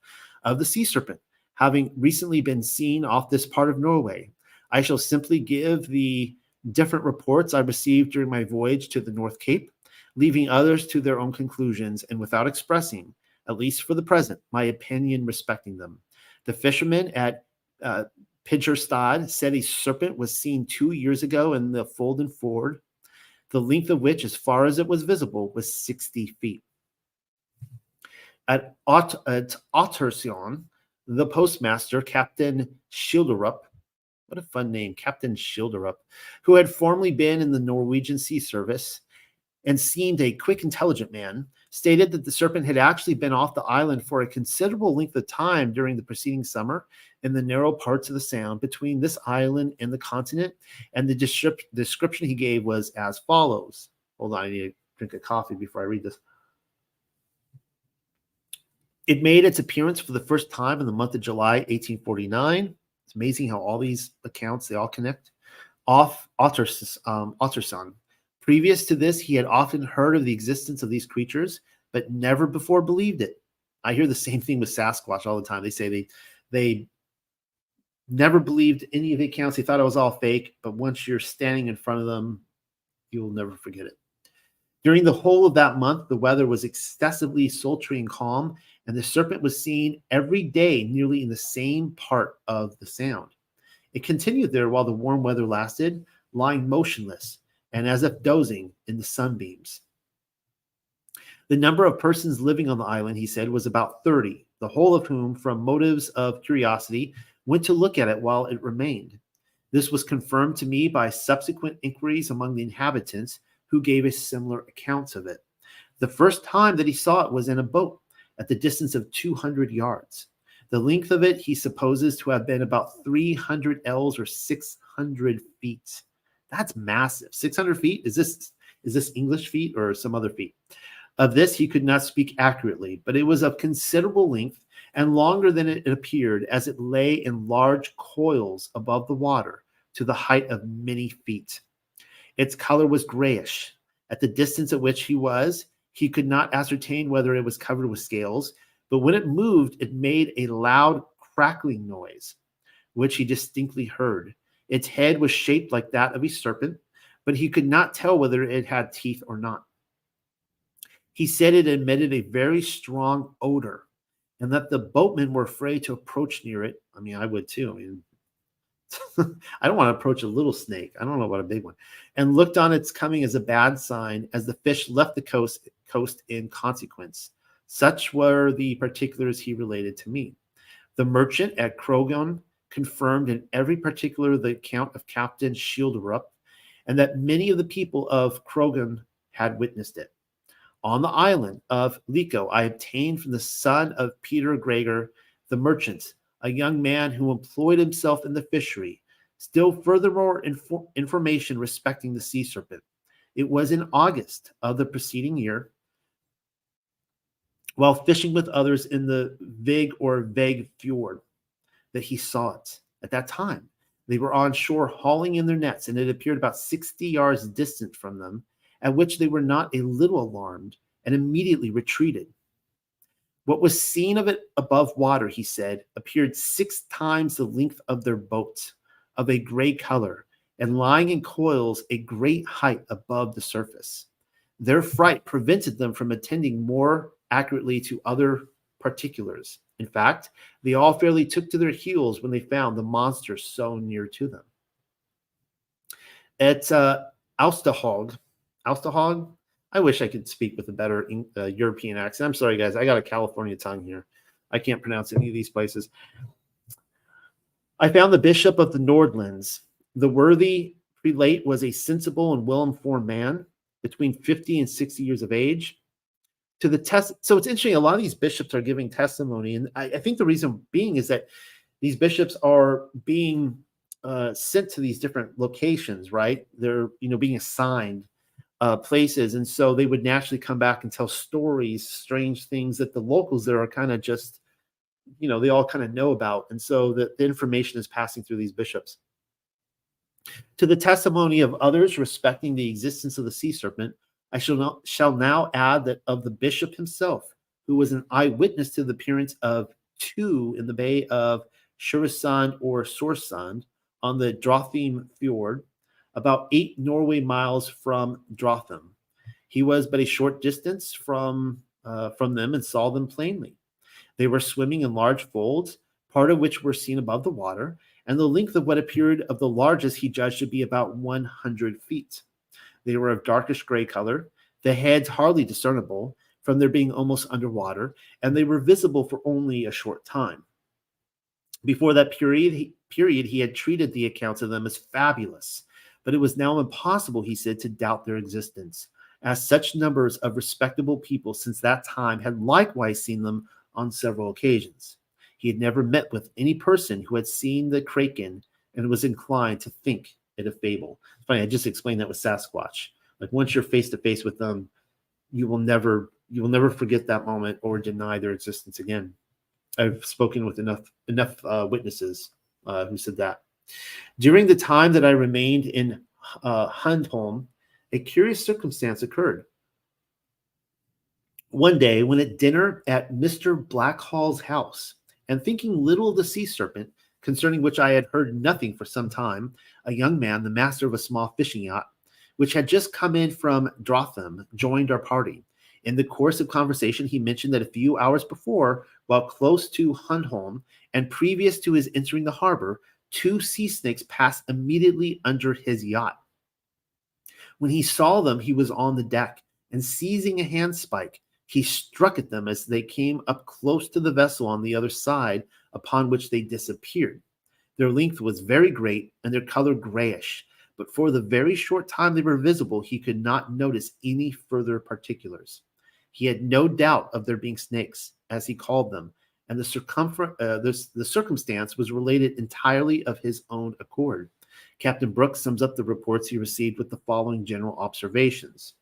of the sea serpent, having recently been seen off this part of Norway, I shall simply give the different reports I received during my voyage to the North Cape, leaving others to their own conclusions, and without expressing, at least for the present, my opinion respecting them. The fishermen at Pidgerstad said a serpent was seen 2 years ago in the Folden Ford, the length of which, as far as it was visible, was 60 feet. At Ottersjön, the postmaster, Captain Schilderup, what a fun name, Captain Schilderup, who had formerly been in the Norwegian sea service and seemed a quick, intelligent man, stated that the serpent had actually been off the island for a considerable length of time during the preceding summer in the narrow parts of the sound between this island and the continent, and the description he gave was as follows. Hold on, I need to drink a coffee before I read this. It made its appearance for the first time in the month of July, 1849. It's amazing how all these accounts, they all connect. Off Ottersjön. Previous to this, he had often heard of the existence of these creatures, but never before believed it. I hear the same thing with Sasquatch all the time. They say they never believed any of the accounts. They thought it was all fake, but once you're standing in front of them, you'll never forget it. During the whole of that month, the weather was excessively sultry and calm, and the serpent was seen every day nearly in the same part of the sound. It continued there while the warm weather lasted, lying motionless and as if dozing in the sunbeams. The number of persons living on the island, he said, was about 30, the whole of whom, from motives of curiosity, went to look at it while it remained. This was confirmed to me by subsequent inquiries among the inhabitants, who gave us similar accounts of it. The first time that he saw it was in a boat at the distance of 200 yards. The length of it he supposes to have been about 300 ells or 600 feet. That's massive. 600 feet? Is this English feet or some other feet? Of this he could not speak accurately, but it was of considerable length and longer than it appeared, as it lay in large coils above the water to the height of many feet. Its color was grayish. At the distance at which he was, he could not ascertain whether it was covered with scales, but when it moved, it made a loud crackling noise, which he distinctly heard. Its head was shaped like that of a serpent, but he could not tell whether it had teeth or not. He said it emitted a very strong odor, and that the boatmen were afraid to approach near it. I mean, I would too. I mean, I don't want to approach a little snake. I don't know about a big one. And looked on its coming as a bad sign, as the fish left the coast in consequence. Such were the particulars he related to me. The merchant at Krogan confirmed in every particular the account of Captain Schilderup, and that many of the people of Krogan had witnessed it. On the island of Lico, I obtained from the son of Peter Gregor, the merchant, a young man who employed himself in the fishery. Still furthermore information respecting the sea serpent. It was in August of the preceding year, while fishing with others in the Veg fjord, that he saw it. At that time, they were on shore hauling in their nets, and it appeared about 60 yards distant from them, at which they were not a little alarmed and immediately retreated. What was seen of it above water, he said, appeared 6 times the length of their boat, of a gray color, and lying in coils a great height above the surface. Their fright prevented them from attending more accurately to other particulars. In fact, they all fairly took to their heels when they found the monster so near to them. At Austerhog, I wish I could speak with a better European accent. I'm sorry, guys. I got a California tongue here. I can't pronounce any of these places. I found the bishop of the Nordlands. The worthy prelate was a sensible and well-informed man, between 50 and 60 years of age. So it's interesting. A lot of these bishops are giving testimony, and I think the reason being is that these bishops are being sent to these different locations, right? They're being assigned places, and so they would naturally come back and tell stories, strange things that the locals there are kind of just, they all kind of know about, and so the information is passing through these bishops. To the testimony of others respecting the existence of the sea serpent, I shall now add that of the bishop himself, who was an eyewitness to the appearance of 2 in the bay of Suresund or Sorsund on the Drothim fjord, about 8 Norway miles from Drothim. He was but a short distance from them and saw them plainly. They were swimming in large folds, part of which were seen above the water, and the length of what appeared of the largest he judged to be about 100 feet. They were of darkish gray color, the heads hardly discernible from their being almost underwater, and they were visible for only a short time. Before that period, he had treated the accounts of them as fabulous, but it was now impossible, he said, to doubt their existence, as such numbers of respectable people since that time had likewise seen them on several occasions. He had never met with any person who had seen the kraken and was inclined to think it a fable. It's funny, I just explained that with Sasquatch. Like, once you're face to face with them, you will never forget that moment or deny their existence again. I've spoken with enough witnesses who said that. During the time that I remained in Hundholm, a curious circumstance occurred. One day, when at dinner at Mr. Blackhall's house, and thinking little of the sea serpent, concerning which I had heard nothing for some time, a young man, the master of a small fishing yacht, which had just come in from Drothim, joined our party. In the course of conversation, he mentioned that a few hours before, while close to Hundholm, and previous to his entering the harbor, 2 sea snakes passed immediately under his yacht. When he saw them, he was on the deck, and seizing a handspike, he struck at them as they came up close to the vessel on the other side, upon which they disappeared. Their length was very great, and their color grayish, but for the very short time they were visible, he could not notice any further particulars. He had no doubt of their being snakes, as he called them, and the circumstance was related entirely of his own accord. Captain Brooks sums up the reports he received with the following general observations.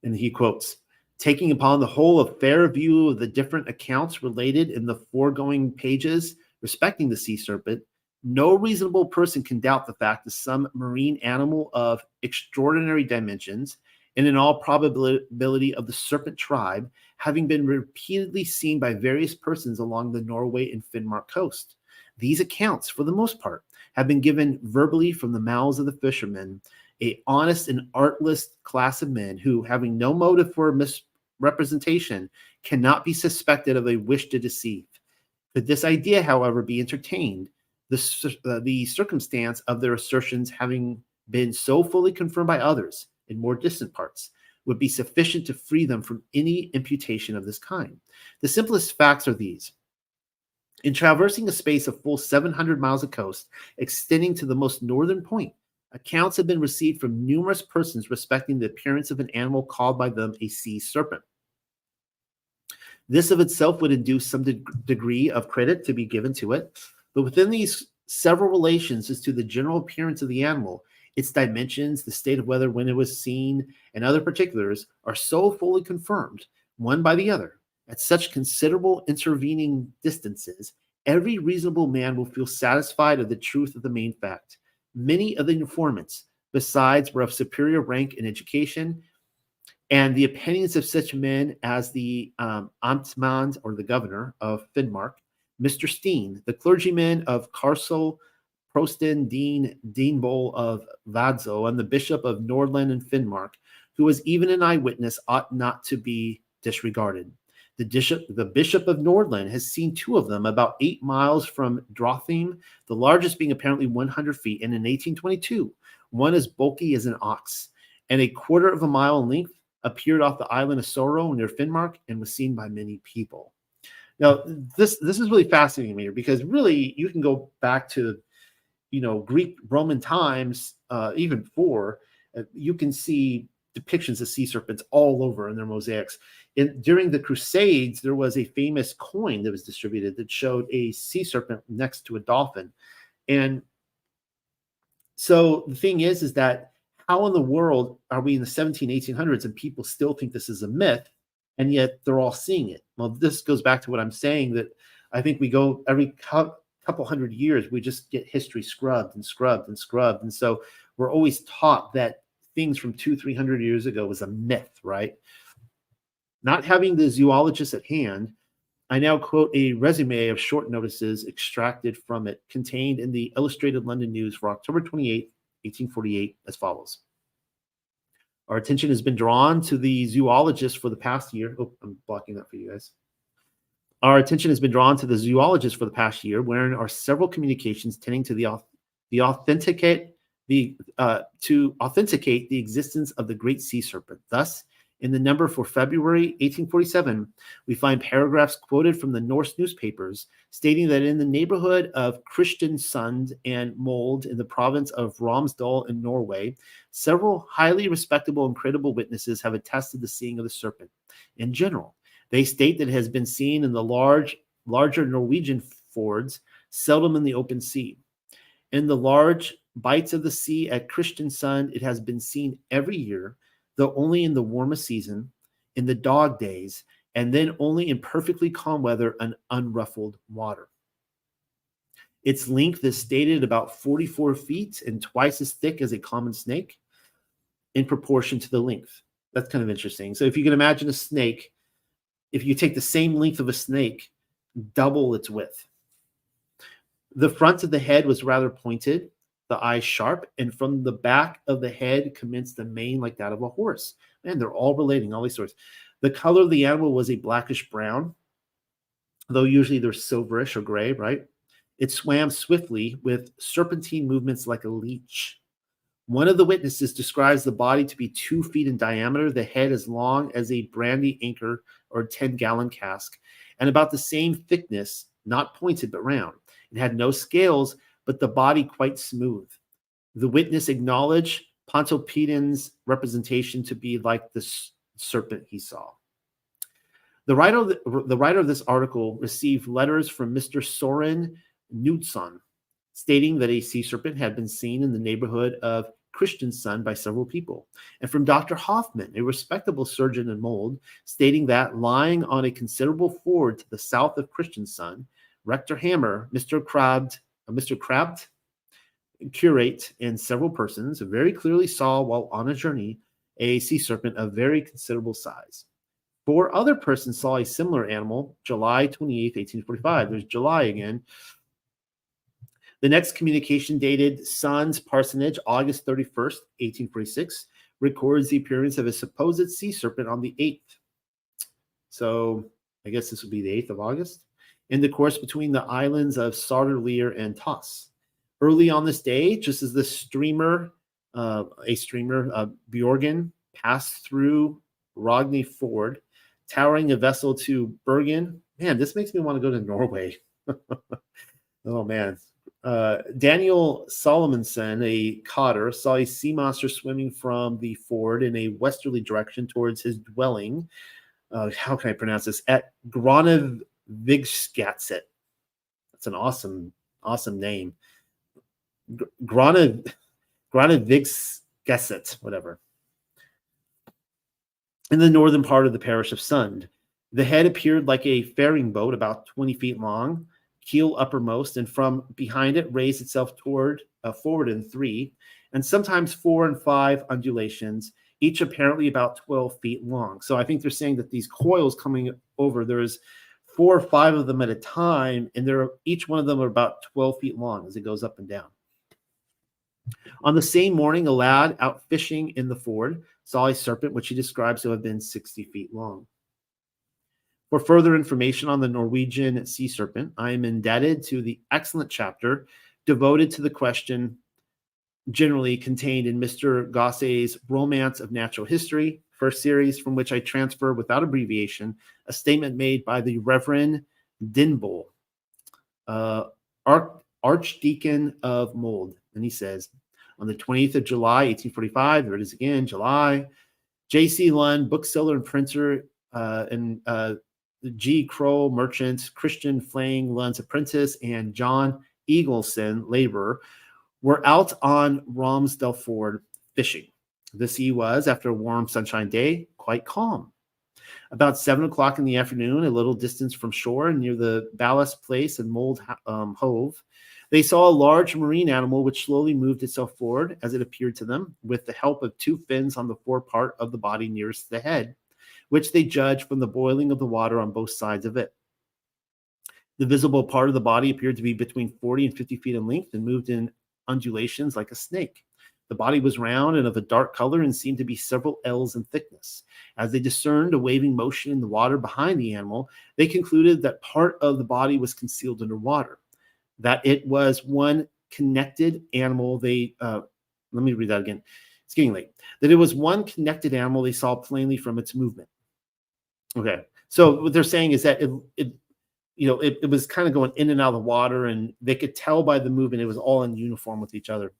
And he quotes, taking upon the whole a fair view of the different accounts related in the foregoing pages respecting the sea serpent, no reasonable person can doubt the fact that some marine animal of extraordinary dimensions, and in all probability of the serpent tribe, having been repeatedly seen by various persons along the Norway and Finnmark coast. These accounts, for the most part, have been given verbally from the mouths of the fishermen, a honest and artless class of men who, having no motive for misrepresentation, cannot be suspected of a wish to deceive. Could this idea, however, be entertained, the circumstance of their assertions having been so fully confirmed by others in more distant parts, would be sufficient to free them from any imputation of this kind. The simplest facts are these. In traversing a space of full 700 miles of coast, extending to the most northern point, accounts have been received from numerous persons respecting the appearance of an animal called by them a sea serpent. This of itself would induce some degree of credit to be given to it. But within these several relations as to the general appearance of the animal, its dimensions, the state of weather when it was seen, and other particulars are so fully confirmed, one by the other, at such considerable intervening distances, every reasonable man will feel satisfied of the truth of the main fact. Many of the informants, besides, were of superior rank and education, and the opinions of such men as the Amtmann, or the governor of Finnmark, Mr. Steen, the clergyman of Karsel, Prosten Dean Deanbol of Vadzo, and the bishop of Nordland and Finnmark, who was even an eyewitness, ought not to be disregarded. The bishop of Nordland has seen two of them about 8 miles from Drothim, the largest being apparently 100 feet, and in 1822, one as bulky as an ox, and a quarter of a mile in length, appeared off the island of Sorrow near Finnmark and was seen by many people. Now, this is really fascinating to me, because really you can go back to, Greek Roman times, even before. You can see depictions of sea serpents all over in their mosaics. During the Crusades, there was a famous coin that was distributed that showed a sea serpent next to a dolphin. And so the thing is that how in the world are we in the 1800s and people still think this is a myth, and yet they're all seeing it? Well, this goes back to what I'm saying, that I think we go every couple hundred years, we just get history scrubbed and scrubbed and scrubbed. And so we're always taught that things from 200-300 years ago was a myth, right? Not having the zoologist at hand, I now quote a resume of short notices extracted from it, contained in the Illustrated London News for October 28, 1848, as follows. Our attention has been drawn to the zoologist for the past year. Oh, I'm blocking that for you guys. Our attention has been drawn to the zoologist for the past year, wherein are several communications tending to authenticate the existence of the great sea serpent. Thus, in the number for February 1847, we find paragraphs quoted from the Norse newspapers stating that in the neighborhood of Kristiansund and Mold in the province of Romsdal in Norway, several highly respectable and credible witnesses have attested the seeing of the serpent. In general, they state that it has been seen in the larger Norwegian fords, seldom in the open sea. In the large bights of the sea at Kristiansund, it has been seen every year, though only in the warmest season, in the dog days, and then only in perfectly calm weather and unruffled water. Its length is stated about 44 feet and twice as thick as a common snake in proportion to the length. That's kind of interesting. So if you can imagine a snake, if you take the same length of a snake, double its width. The front of the head was rather pointed, the eyes sharp, and from the back of the head commenced the mane like that of a horse. Man, they're all relating, all these stories. The color of the animal was a blackish brown, though usually they're silverish or gray, right? It swam swiftly with serpentine movements like a leech. One of the witnesses describes the body to be 2 feet in diameter, the head as long as a brandy anchor or 10-gallon cask, and about the same thickness, not pointed but round. It had no scales, but the body quite smooth. The witness acknowledged Pontoppidan's representation to be like the serpent he saw. The writer of this article received letters from Mr. Soren Knudson, stating that a sea serpent had been seen in the neighborhood of Kristiansund by several people, and from Dr. Hoffman, a respectable surgeon in Mold, stating that lying on a considerable ford to the south of Kristiansund, Rector Hammer, Mr. Krabt, curate, and several persons very clearly saw while on a journey a sea serpent of very considerable size. 4 other persons saw a similar animal July 28, 1845. There's July again. The next communication, dated Sons Parsonage, August 31st, 1846, records the appearance of a supposed sea serpent on the 8th. So I guess this would be the 8th of August, in the course between the islands of Sarderleer and Toss. Early on this day, just as the streamer Bjorgen, passed through Rogny Ford, towering a vessel to Bergen. Man, this makes me want to go to Norway. Oh, man. Daniel Solomonson, a cotter, saw a sea monster swimming from the ford in a westerly direction towards his dwelling. how can I pronounce this? At Granavigsgatset. That's an awesome name. Granavigsgatset, whatever. In the northern part of the parish of Sund. The head appeared like a faring boat about 20 feet long, keel uppermost, and from behind it raised itself forward in 3, and sometimes 4 and 5 undulations, each apparently about 12 feet long. So I think they're saying that these coils coming over, there's 4 or 5 of them at a time, and each one of them are about 12 feet long as it goes up and down. On the same morning, a lad out fishing in the ford saw a serpent, which he describes to have been 60 feet long. For further information on the Norwegian sea serpent, I am indebted to the excellent chapter devoted to the question generally contained in Mr. Gossay's Romance of Natural History, first series, from which I transfer without abbreviation a statement made by the Reverend Dinbull, Archdeacon of Mold. And he says, on the 20th of July, 1845, there it is again, July, J.C. Lund, bookseller and printer, and G. Kroll, merchant, Christian Flang, Lund's apprentice, and John Eagleson, laborer, were out on Romsdal Ford fishing. The sea was, after a warm sunshine day, quite calm. About 7 o'clock in the afternoon, a little distance from shore, near the ballast place and Mold Hove, they saw a large marine animal which slowly moved itself forward, as it appeared to them, with the help of 2 fins on the fore part of the body nearest the head, which they judged from the boiling of the water on both sides of it. The visible part of the body appeared to be between 40 and 50 feet in length and moved in undulations like a snake. The body was round and of a dark color and seemed to be several ells in thickness. As they discerned a waving motion in the water behind the animal, they concluded that part of the body was concealed under water, that it was one connected animal. Let me read that again. It's getting late. That it was one connected animal they saw plainly from its movement. Okay. So what they're saying is that it was kind of going in and out of the water, and they could tell by the movement it was all in uniform with each other.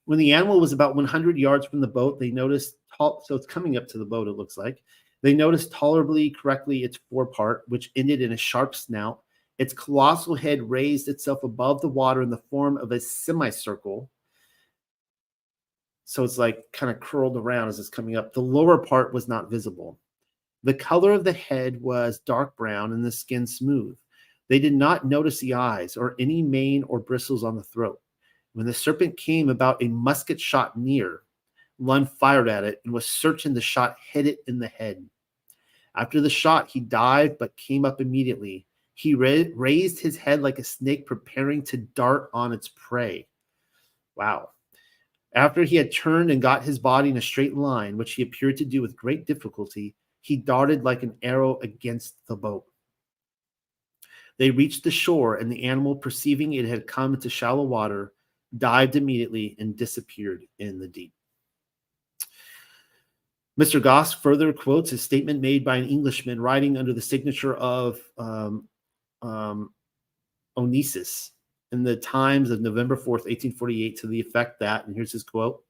When the animal was about 100 yards from the boat, they noticed, so it's coming up to the boat, it looks like. They noticed tolerably correctly its forepart, which ended in a sharp snout. Its colossal head raised itself above the water in the form of a semicircle. So it's like kind of curled around as it's coming up. The lower part was not visible. The color of the head was dark brown and the skin smooth. They did not notice the eyes or any mane or bristles on the throat. When the serpent came about a musket shot near, Lund fired at it and was certain the shot hit it in the head. After the shot, he dived but came up immediately. He raised his head like a snake preparing to dart on its prey. Wow. After he had turned and got his body in a straight line, which he appeared to do with great difficulty, he darted like an arrow against the boat. They reached the shore, and the animal, perceiving it had come into shallow water, dived immediately and disappeared in the deep. Mr. Goss further quotes a statement made by an Englishman writing under the signature of Onesis in the Times of November 4th, 1848, to the effect that, and here's his quote,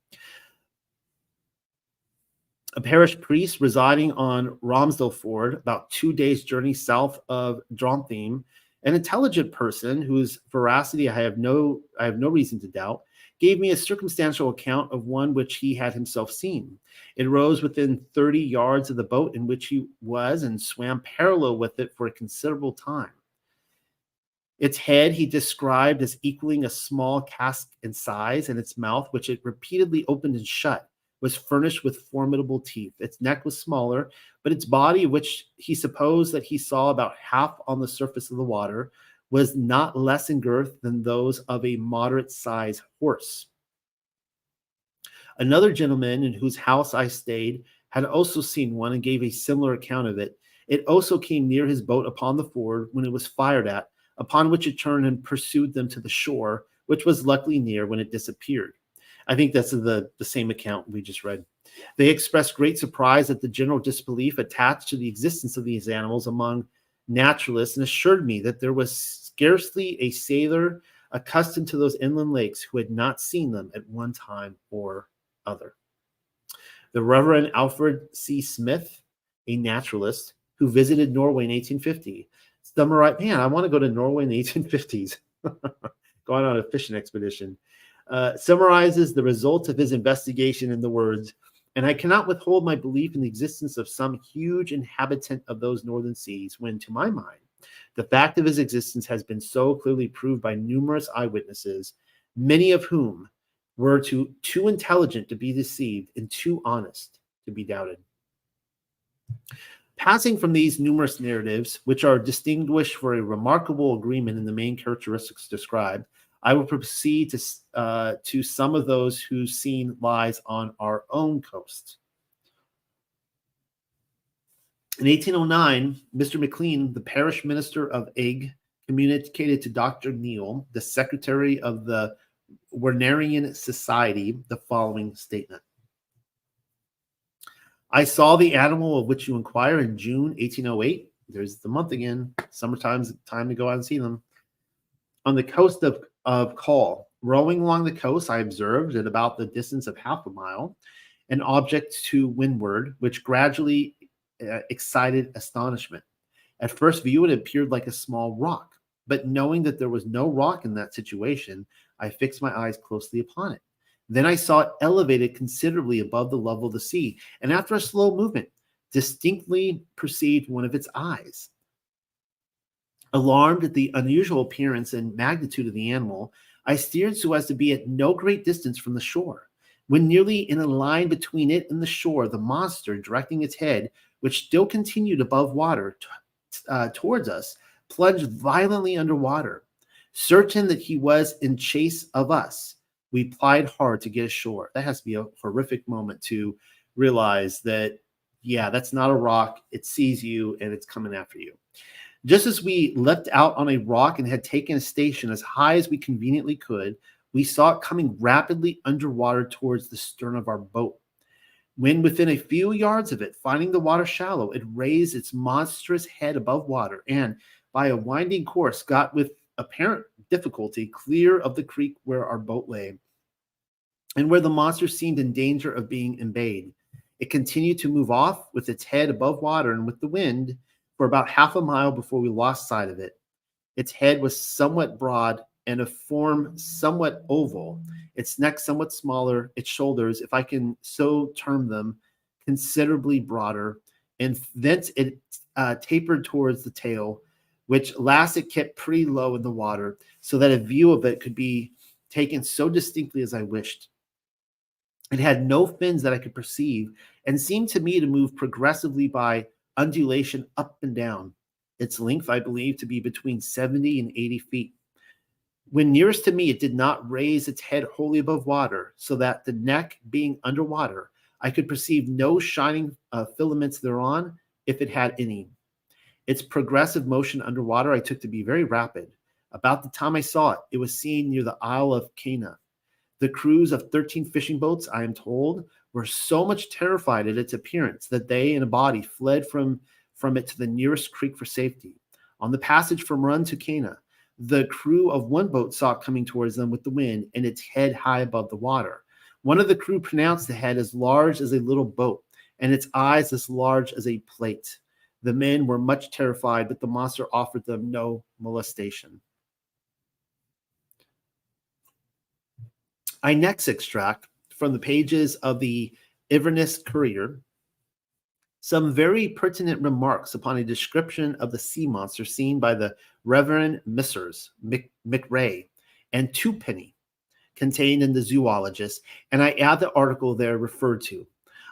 a parish priest residing on Romsdal Ford, about 2 days' journey south of Drontheim, an intelligent person whose veracity I have no reason to doubt, gave me a circumstantial account of one which he had himself seen. It rose within 30 yards of the boat in which he was and swam parallel with it for a considerable time. Its head he described as equaling a small cask in size, and its mouth, which it repeatedly opened and shut, was furnished with formidable teeth. Its neck was smaller, but its body, which he supposed that he saw about half on the surface of the water, was not less in girth than those of a moderate-sized horse. Another gentleman in whose house I stayed had also seen one and gave a similar account of it. It also came near his boat upon the ford when it was fired at, upon which it turned and pursued them to the shore, which was luckily near when it disappeared. I think that's the same account we just read. They expressed great surprise at the general disbelief attached to the existence of these animals among naturalists, and assured me that there was scarcely a sailor accustomed to those inland lakes who had not seen them at one time or other. The Reverend Alfred C. Smith, a naturalist who visited Norway in 1850. Man, I want to go to Norway in the 1850s. Going on a fishing expedition. Summarizes the results of his investigation in the words, "And I cannot withhold my belief in the existence of some huge inhabitant of those northern seas, when, to my mind, the fact of his existence has been so clearly proved by numerous eyewitnesses, many of whom were too intelligent to be deceived and too honest to be doubted." Passing from these numerous narratives, which are distinguished for a remarkable agreement in the main characteristics described, I will proceed to some of those whose scene lies on our own coast. In 1809, Mr. McLean, the parish minister of Eigg, communicated to Dr. Neal, the secretary of the Wernerian Society, the following statement. "I saw the animal of which you inquire in June 1808. There's the month again. Summertime's time to go out and see them. On the coast of Call. Rowing along the coast, I observed, at about the distance of half a mile, an object to windward, which gradually excited astonishment. At first view, it appeared like a small rock, but knowing that there was no rock in that situation, I fixed my eyes closely upon it. Then I saw it elevated considerably above the level of the sea, and after a slow movement, distinctly perceived one of its eyes. Alarmed at the unusual appearance and magnitude of the animal, I steered so as to be at no great distance from the shore. When nearly in a line between it and the shore, the monster, directing its head, which still continued above water, towards us, plunged violently underwater. Certain that he was in chase of us, we plied hard to get ashore." That has to be a horrific moment to realize that, yeah, that's not a rock. It sees you and it's coming after you. "Just as we leapt out on a rock and had taken a station as high as we conveniently could, we saw it coming rapidly underwater towards the stern of our boat. When within a few yards of it, finding the water shallow, it raised its monstrous head above water and, by a winding course, got with apparent difficulty clear of the creek where our boat lay, and where the monster seemed in danger of being embayed. It continued to move off with its head above water and with the wind for about half a mile before we lost sight of it. Its head was somewhat broad and of form somewhat oval, its neck somewhat smaller, its shoulders, if I can so term them, considerably broader, and thence it tapered towards the tail, which last it kept pretty low in the water, so that a view of it could be taken so distinctly as I wished. It had no fins that I could perceive, and seemed to me to move progressively by undulation up and down. Its length I believe to be between 70 and 80 feet. When nearest to me, it did not raise its head wholly above water, so that the neck being underwater, I could perceive no shining filaments thereon, if it had any. Its progressive motion underwater I took to be very rapid. About the time I saw it, it was seen near the Isle of Cana. The crews of 13 fishing boats, I am told, were so much terrified at its appearance that they in a body fled from it to the nearest creek for safety. On the passage from Run to Cana, the crew of one boat saw it coming towards them with the wind and its head high above the water. One of the crew pronounced the head as large as a little boat and its eyes as large as a plate. The men were much terrified, but the monster offered them no molestation." I next extract from the pages of the Eyewitness Courier some very pertinent remarks upon a description of the sea monster seen by the Reverend Messrs. McRae and Twopenny, contained in the Zoologist, and I add the article there referred to.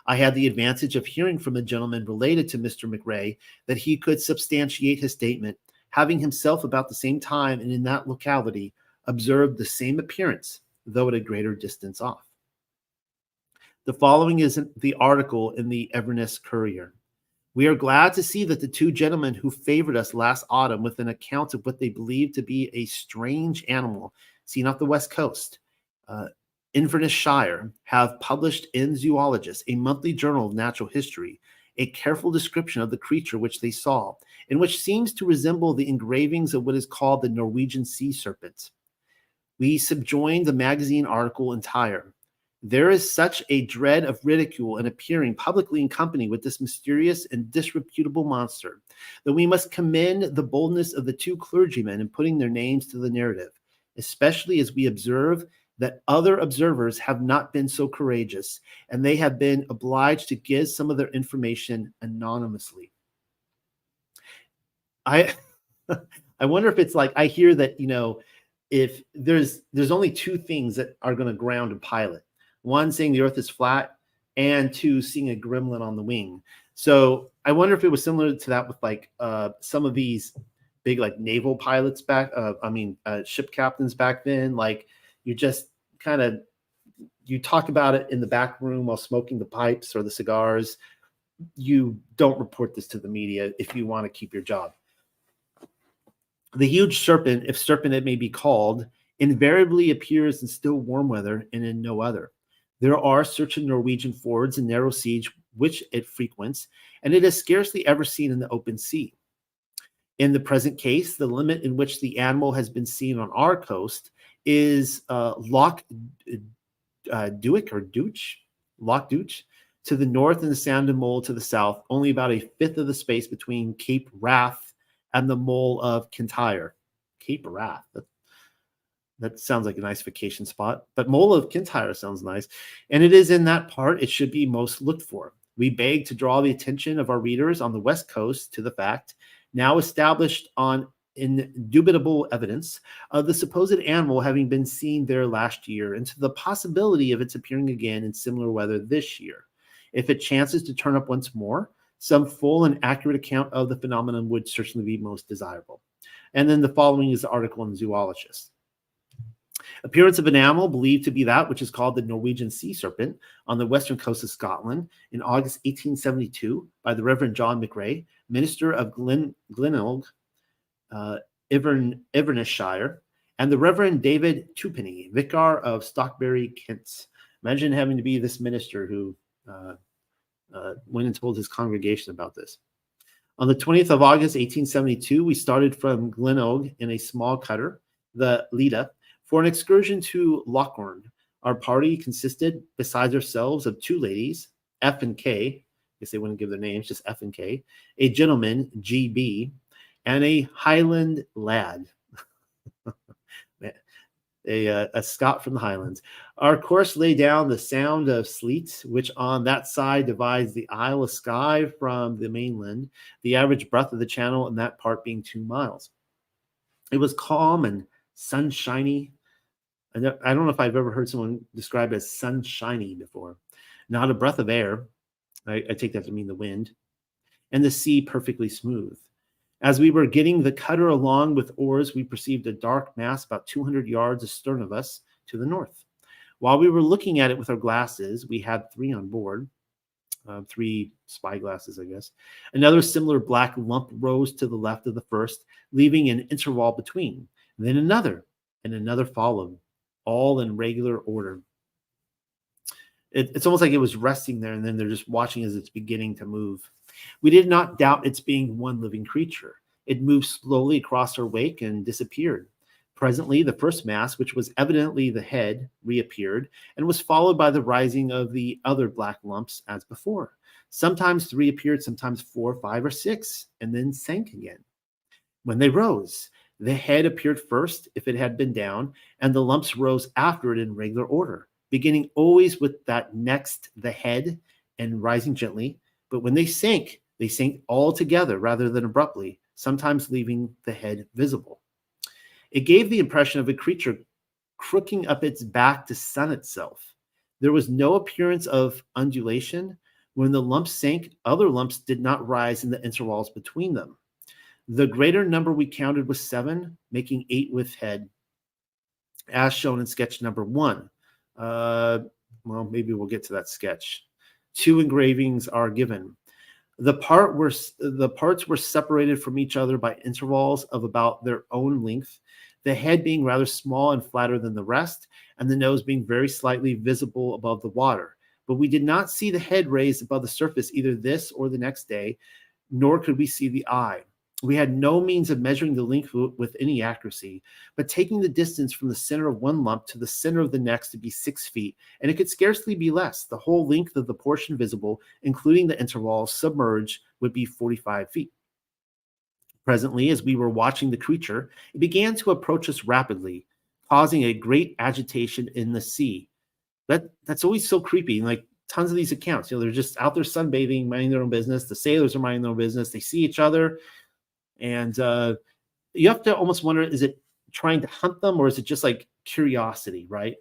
I had the advantage of hearing from a gentleman related to Mr. McRae that he could substantiate his statement, having himself about the same time and in that locality observed the same appearance, though at a greater distance off. The following is the article in the Eyewitness Courier. "We are glad to see that the two gentlemen who favored us last autumn with an account of what they believe to be a strange animal seen off the west coast, Inverness Shire, have published in Zoologist, a monthly journal of natural history, a careful description of the creature which they saw, and which seems to resemble the engravings of what is called the Norwegian sea serpent. We subjoin the magazine article entire. There is such a dread of ridicule in appearing publicly in company with this mysterious and disreputable monster that we must commend the boldness of the two clergymen in putting their names to the narrative, especially as we observe that other observers have not been so courageous, and they have been obliged to give some of their information anonymously. I I wonder if it's like, I hear that, if there's only two things that are going to ground a pilot. One, saying the earth is flat, and two, seeing a gremlin on the wing. So I wonder if it was similar to that with like some of these big like naval pilots back, ship captains back then. Like you just kind of, you talk about it in the back room while smoking the pipes or the cigars. You don't report this to the media if you want to keep your job. The huge serpent, if serpent it may be called, invariably appears in still warm weather and in no other. There are certain Norwegian fords and narrow seas which it frequents, and it is scarcely ever seen in the open sea. In the present case, the limit in which the animal has been seen on our coast is Loch Duick or Dooch, Loch Dooch, to the north, and the Sound of Mole to the south, only about a fifth of the space between Cape Wrath and the Mole of Kintyre. Cape Wrath. That sounds like a nice vacation spot, but Mole of Kintyre sounds nice. And it is in that part it should be most looked for. We beg to draw the attention of our readers on the West Coast to the fact, now established on indubitable evidence, of the supposed animal having been seen there last year, and to the possibility of its appearing again in similar weather this year. If it chances to turn up once more, some full and accurate account of the phenomenon would certainly be most desirable. And then the following is the article in Zoologist. Appearance of an animal believed to be that which is called the Norwegian sea serpent on the western coast of Scotland in August 1872 by the Reverend John McRae, minister of Glenelg, Inverness-shire, and the Reverend David Tuppenny, vicar of Stockbury, Kent. Imagine having to be this minister who went and told his congregation about this. On the 20th of August, 1872, we started from Glenelg in a small cutter, the Leda, for an excursion to Lochorn. Our party consisted, besides ourselves, of two ladies, F and K, I guess they wouldn't give their names, just F and K, a gentleman, GB, and a Highland lad, a Scot from the Highlands. Our course lay down the Sound of Sleat, which on that side divides the Isle of Skye from the mainland, the average breadth of the channel in that part being 2 miles. It was calm and sunshiny. I don't know if I've ever heard someone describe it as sunshiny before. Not a breath of air. I take that to mean the wind. And the sea perfectly smooth. As we were getting the cutter along with oars, we perceived a dark mass about 200 yards astern of us to the north. While we were looking at it with our glasses, we had 3 on board, 3 spy glasses, I guess. Another similar black lump rose to the left of the first, leaving an interval between. Then another, and another followed, all in regular order. It's almost like it was resting there, and then they're just watching as it's beginning to move. We did not doubt its being one living creature. It moved slowly across our wake and disappeared. Presently, the first mass, which was evidently the head, reappeared and was followed by the rising of the other black lumps as before. Sometimes 3 appeared, sometimes 4, 5, or 6, and then sank again. When they rose, the head appeared first if it had been down, and the lumps rose after it in regular order, beginning always with that next the head and rising gently. But when they sank all together rather than abruptly, sometimes leaving the head visible. It gave the impression of a creature crooking up its back to sun itself. There was no appearance of undulation. When the lumps sank, other lumps did not rise in the intervals between them. The greater number we counted was 7, making 8 with head, as shown in sketch number 1. Well, maybe we'll get to that sketch. 2 engravings are given. The parts were separated from each other by intervals of about their own length, the head being rather small and flatter than the rest, and the nose being very slightly visible above the water. But we did not see the head raised above the surface either this or the next day, nor could we see the eye. We had no means of measuring the length with any accuracy, but taking the distance from the center of one lump to the center of the next to be 6 feet, and it could scarcely be less. The whole length of the portion visible, including the intervals submerged, would be 45 feet. Presently, as we were watching the creature, it began to approach us rapidly, causing a great agitation in the sea. That's always so creepy. Like tons of these accounts, they're just out there sunbathing, minding their own business. The sailors are minding their own business. They see each other, and you have to almost wonder: is it trying to hunt them, or is it just like curiosity? Right?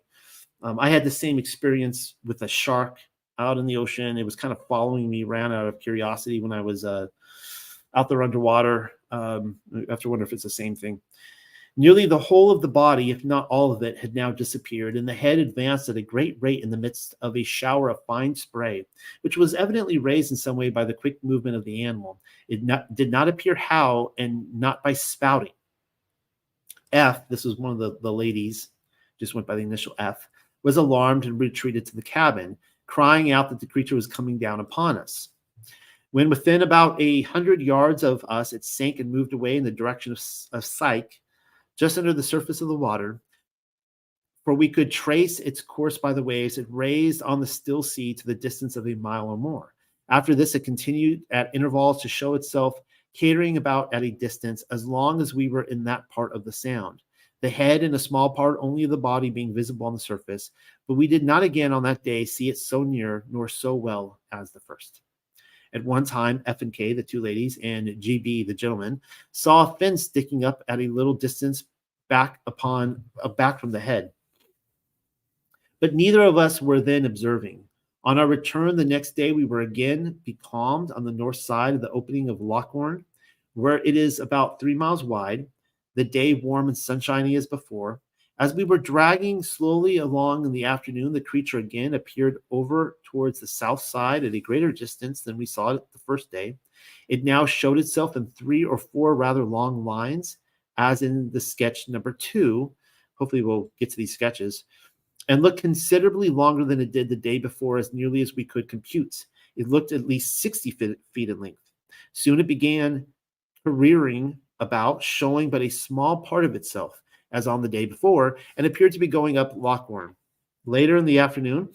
I had the same experience with a shark out in the ocean. It was kind of following me around out of curiosity when I was out there underwater. I have to wonder if it's the same thing. Nearly the whole of the body, if not all of it, had now disappeared, and the head advanced at a great rate in the midst of a shower of fine spray, which was evidently raised in some way by the quick movement of the animal. It did not appear how, and not by spouting. F, this was one of the ladies, just went by the initial F, was alarmed and retreated to the cabin, crying out that the creature was coming down upon us. When within about 100 yards of us, it sank and moved away in the direction of Psyche, just under the surface of the water, for we could trace its course by the waves. It raised on the still sea to the distance of a mile or more. After this, it continued at intervals to show itself, catering about at a distance as long as we were in that part of the sound, the head and a small part only of the body being visible on the surface, but we did not again on that day see it so near nor so well as the first. At one time, F and K, the two ladies, and GB, the gentleman, saw a fin sticking up at a little distance back from the head. But neither of us were then observing. On our return the next day, we were again becalmed on the north side of the opening of Lochorn, where it is about 3 miles wide, the day warm and sunshiny as before. As we were dragging slowly along in the afternoon, the creature again appeared over towards the south side at a greater distance than we saw it the first day. It now showed itself in 3 or 4 rather long lines, as in the sketch number 2. Hopefully we'll get to these sketches. And looked considerably longer than it did the day before, as nearly as we could compute. It looked at least 60 feet in length. Soon it began careering about, showing but a small part of itself, as on the day before, and appeared to be going up Lochorn. Later in the afternoon,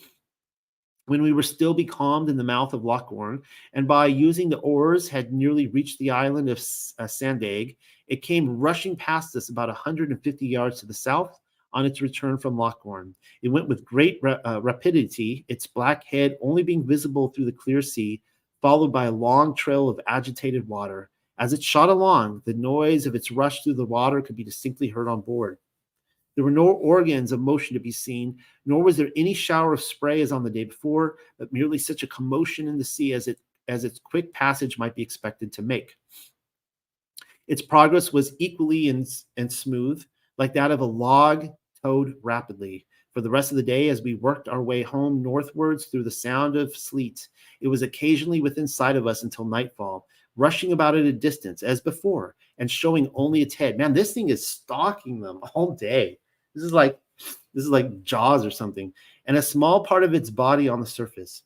when we were still becalmed in the mouth of Lochorn, and by using the oars had nearly reached the island of Sandag, it came rushing past us about 150 yards to the south on its return from Lochorn. It went with great rapidity, its black head only being visible through the clear sea, followed by a long trail of agitated water. As it shot along, the noise of its rush through the water could be distinctly heard on board. There were no organs of motion to be seen, nor was there any shower of spray as on the day before, but merely such a commotion in the sea as its quick passage might be expected to make. Its progress was equally and smooth, like that of a log towed rapidly. For the rest of the day, as we worked our way home northwards through the sound of sleet, it was occasionally within sight of us until nightfall, rushing about at a distance as before, and showing only its head. Man, this thing is stalking them all day. This is like Jaws or something, and a small part of its body on the surface.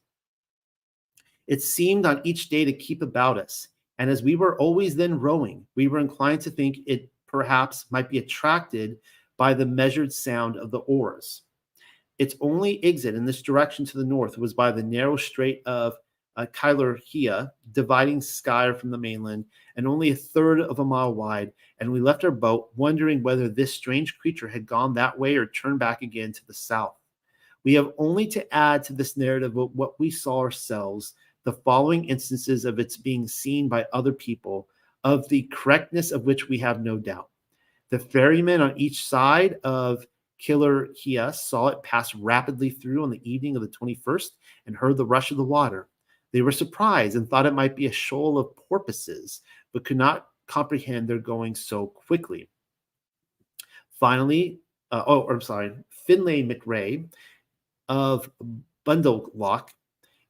It seemed on each day to keep about us, and as we were always then rowing, we were inclined to think it perhaps might be attracted by the measured sound of the oars. Its only exit in this direction to the north was by the narrow strait of Kylerhea, dividing Skye from the mainland, and only a third of a mile wide, and we left our boat, wondering whether this strange creature had gone that way or turned back again to the south. We have only to add to this narrative of what we saw ourselves, the following instances of its being seen by other people, of the correctness of which we have no doubt. The ferrymen on each side of Kylerhea saw it pass rapidly through on the evening of the 21st and heard the rush of the water. They were surprised and thought it might be a shoal of porpoises, but could not comprehend their going so quickly. Finally, Finlay McRae of Bundleloch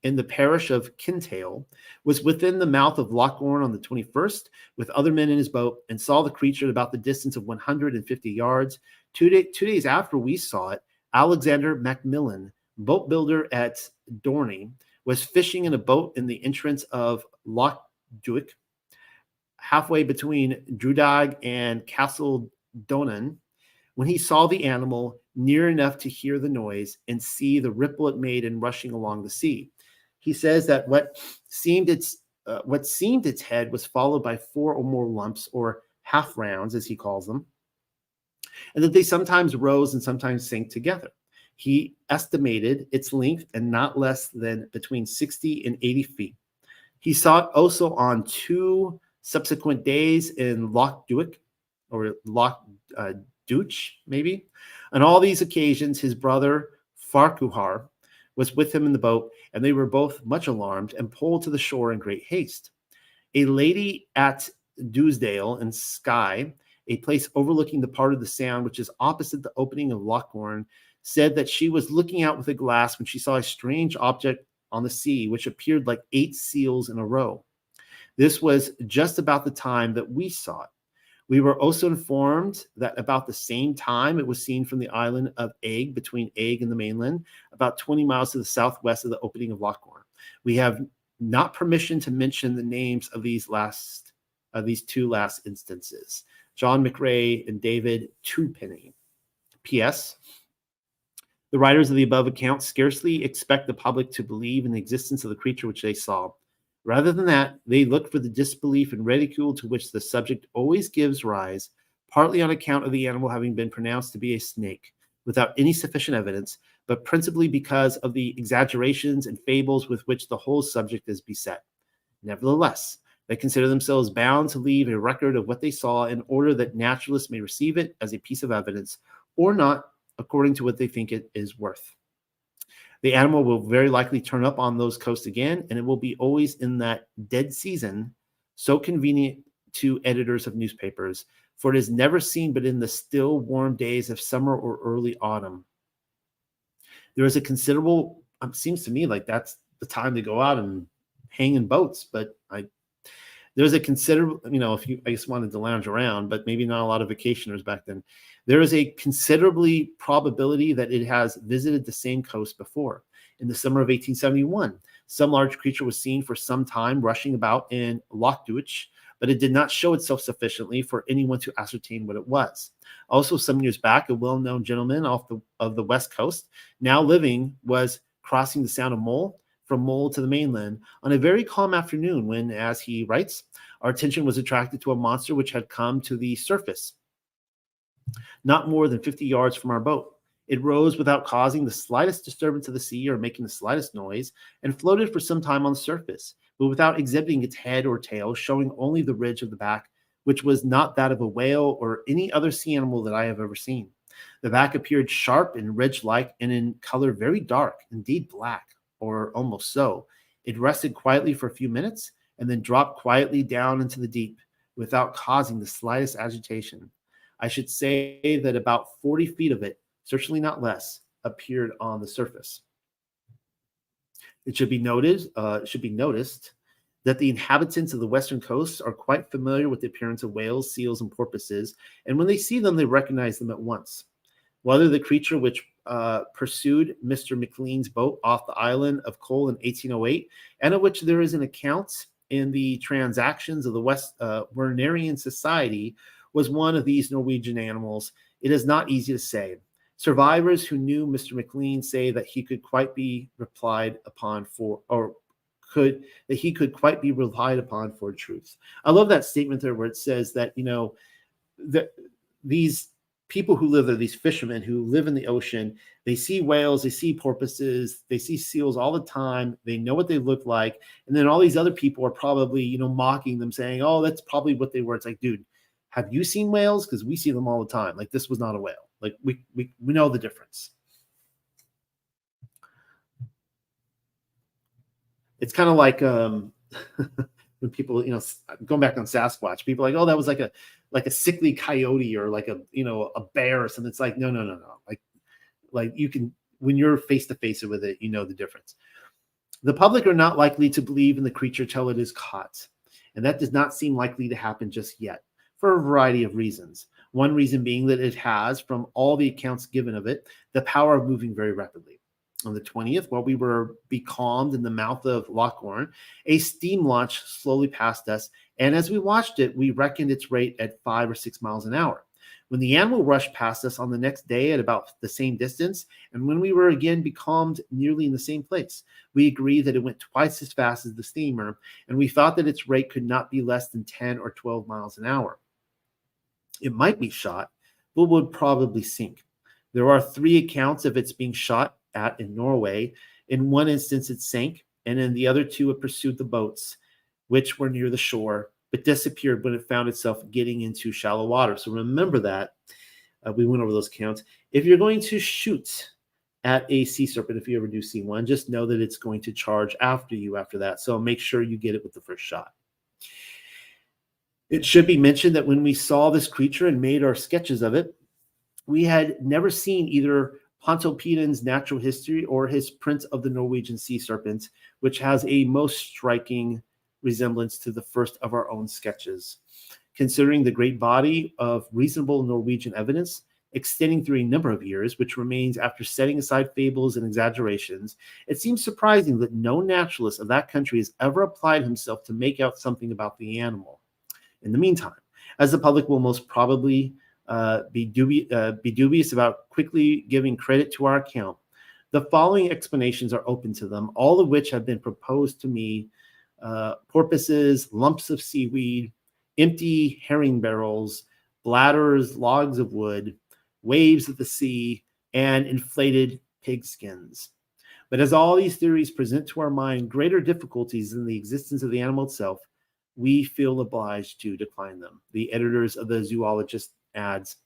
in the parish of Kintail was within the mouth of Lochorn on the 21st with other men in his boat, and saw the creature at about the distance of 150 yards. 2 days after we saw it, Alexander Macmillan, boat builder at Dorney, was fishing in a boat in the entrance of Loch Duick, halfway between Drudag and Castle Donan, when he saw the animal near enough to hear the noise and see the ripple it made in rushing along the sea. He says that what seemed its head was followed by 4 or more lumps, or half rounds, as he calls them, and that they sometimes rose and sometimes sank together. He estimated its length and not less than between 60 and 80 feet. He saw it also on 2 subsequent days in Loch Duick, or Loch Duch, maybe. On all these occasions, his brother Farquhar was with him in the boat, and they were both much alarmed and pulled to the shore in great haste. A lady at Dewsdale in Skye, a place overlooking the part of the sound which is opposite the opening of Loch Gorn, said that she was looking out with a glass when she saw a strange object on the sea, which appeared like 8 seals in a row. This was just about the time that we saw it. We were also informed that about the same time it was seen from the island of Eigg, between Eigg and the mainland, about 20 miles to the southwest of the opening of Loch Gorn. We have not permission to mention the names of these 2 last instances, John McRae and David Twopenny. P.S. The writers of the above account scarcely expect the public to believe in the existence of the creature which they saw. Rather than that, they look for the disbelief and ridicule to which the subject always gives rise, partly on account of the animal having been pronounced to be a snake, without any sufficient evidence, but principally because of the exaggerations and fables with which the whole subject is beset. Nevertheless, they consider themselves bound to leave a record of what they saw in order that naturalists may receive it as a piece of evidence, or not, according to what they think it is worth. The animal will very likely turn up on those coasts again, and it will be always in that dead season, so convenient to editors of newspapers, for it is never seen but in the still warm days of summer or early autumn. There is a considerable, seems to me like that's the time to go out and hang in boats, but there's a considerable, if you, I just wanted to lounge around, but maybe not a lot of vacationers back then. There is a considerably probability that it has visited the same coast before. In the summer of 1871, some large creature was seen for some time rushing about in Loch Duich, but it did not show itself sufficiently for anyone to ascertain what it was. Also, some years back, a well-known gentleman of the West Coast, now living, was crossing the Sound of Mull from Mull to the mainland on a very calm afternoon when, as he writes, our attention was attracted to a monster which had come to the surface, not more than 50 yards from our boat. It rose without causing the slightest disturbance of the sea or making the slightest noise, and floated for some time on the surface, but without exhibiting its head or tail, showing only the ridge of the back, which was not that of a whale or any other sea animal that I have ever seen. The back appeared sharp and ridge-like, and in color very dark, indeed black, or almost so. It rested quietly for a few minutes, and then dropped quietly down into the deep, without causing the slightest agitation. I should say that about 40 feet of it, certainly not less, appeared on the surface. It should be noticed that the inhabitants of the western coast are quite familiar with the appearance of whales, seals, and porpoises, and when they see them, they recognize them at once. Whether the creature which pursued Mr. McLean's boat off the island of Cole in 1808, and of which there is an account in the Transactions of the West Wernerian Society, was one of these Norwegian animals, it is not easy to say. Survivors who knew Mr. McLean say that he could quite be relied upon for truth. I love that statement there where it says that, that these people who live there, these fishermen who live in the ocean, they see whales, they see porpoises, they see seals all the time. They know what they look like. And then all these other people are probably, mocking them, saying, oh, that's probably what they were. It's like, dude, have you seen whales? Because we see them all the time. Like, this was not a whale. Like, we know the difference. It's kind of like when people, going back on Sasquatch, people are like, oh, that was like a sickly coyote or like a bear or something. It's like, no. Like you can, when you're face to face with it, you know the difference. The public are not likely to believe in the creature till it is caught. And that does not seem likely to happen just yet, for a variety of reasons. One reason being that it has, from all the accounts given of it, the power of moving very rapidly. On the 20th, while we were becalmed in the mouth of Loch Lomond, a steam launch slowly passed us, and as we watched it, we reckoned its rate at 5 or 6 miles an hour. When the animal rushed past us on the next day at about the same distance, and when we were again becalmed nearly in the same place, we agreed that it went twice as fast as the steamer, and we thought that its rate could not be less than 10 or 12 miles an hour. It might be shot, but would probably sink. There are 3 accounts of its being shot at in Norway. In one instance, it sank, and in the other 2, it pursued the boats, which were near the shore, but disappeared when it found itself getting into shallow water. So remember that. We went over those counts. If you're going to shoot at a sea serpent, if you ever do see one, just know that it's going to charge after you after that. So make sure you get it with the first shot. It should be mentioned that when we saw this creature and made our sketches of it, we had never seen either Pontoppidan's Natural History or his Print of the Norwegian Sea Serpent, which has a most striking resemblance to the first of our own sketches. Considering the great body of reasonable Norwegian evidence extending through a number of years, which remains after setting aside fables and exaggerations, it seems surprising that no naturalist of that country has ever applied himself to make out something about the animal. In the meantime, as the public will most probably be dubious about quickly giving credit to our account, the following explanations are open to them, all of which have been proposed to me: porpoises, lumps of seaweed, empty herring barrels, bladders, logs of wood, waves of the sea, and inflated pigskins. But as all these theories present to our mind greater difficulties than the existence of the animal itself, we feel obliged to decline them. The editors of the Zoologist adds,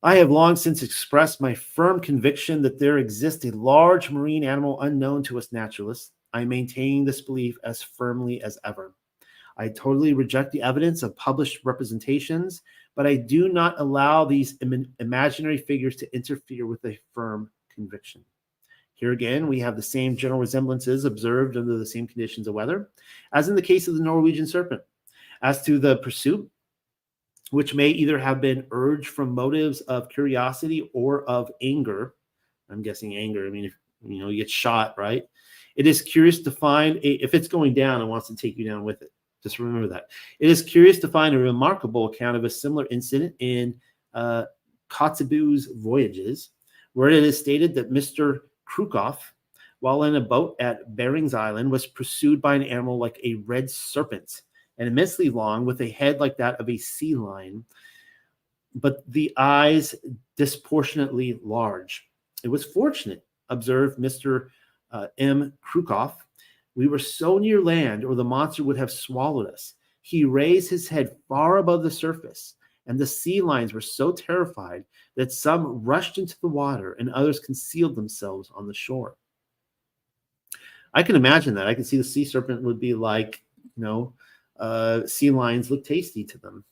I have long since expressed my firm conviction that there exists a large marine animal unknown to us naturalists. I maintain this belief as firmly as ever. I totally reject the evidence of published representations, but I do not allow these imaginary figures to interfere with a firm conviction. Here again, we have the same general resemblances observed under the same conditions of weather, as in the case of the Norwegian serpent. As to the pursuit, which may either have been urged from motives of curiosity or of anger, I'm guessing anger, I mean, if you get shot, right? It is curious to find, if it's going down, it wants to take you down with it. Just remember that. It is curious to find a remarkable account of a similar incident in Kotzebue's Voyages, where it is stated that Mr. Krukoff, while in a boat at Bering's Island, was pursued by an animal like a red serpent, and immensely long, with a head like that of a sea lion, but the eyes disproportionately large. It was fortunate, observed Mr. M. Krukoff, we were so near land, or the monster would have swallowed us. He raised his head far above the surface, and the sea lions were so terrified that some rushed into the water and others concealed themselves on the shore. I can imagine that. I can see the sea serpent would be like, sea lions look tasty to them.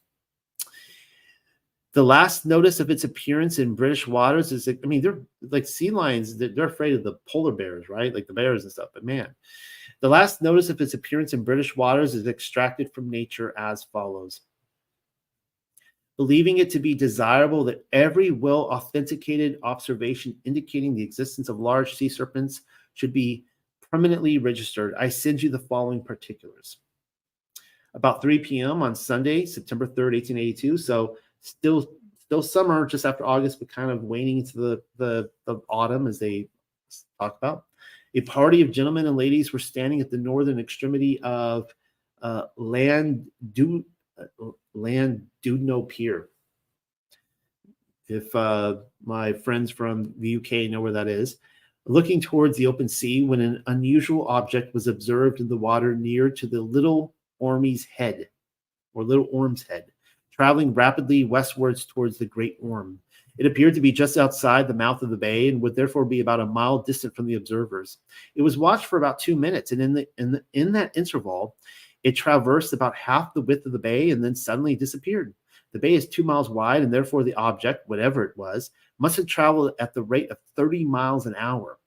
The last notice of its appearance in British waters is, they're like sea lions, they're afraid of the polar bears, right? Like the bears and stuff. But man, the last notice of its appearance in British waters is extracted from Nature as follows. Believing it to be desirable that every well-authenticated observation indicating the existence of large sea serpents should be permanently registered, I send you the following particulars. About 3 p.m. on Sunday, September 3rd, 1882, so still summer, just after August, but kind of waning into the autumn, as they talk about. A party of gentlemen and ladies were standing at the northern extremity of Llandudno Pier. If my friends from the UK know where that is, looking towards the open sea when an unusual object was observed in the water near to the Little Orm's Head, traveling rapidly westwards towards the Great Orme. It appeared to be just outside the mouth of the bay and would therefore be about a mile distant from the observers. It was watched for about 2 minutes, and in that interval, it traversed about half the width of the bay and then suddenly disappeared. The bay is 2 miles wide, and therefore the object, whatever it was, must have traveled at the rate of 30 miles an hour.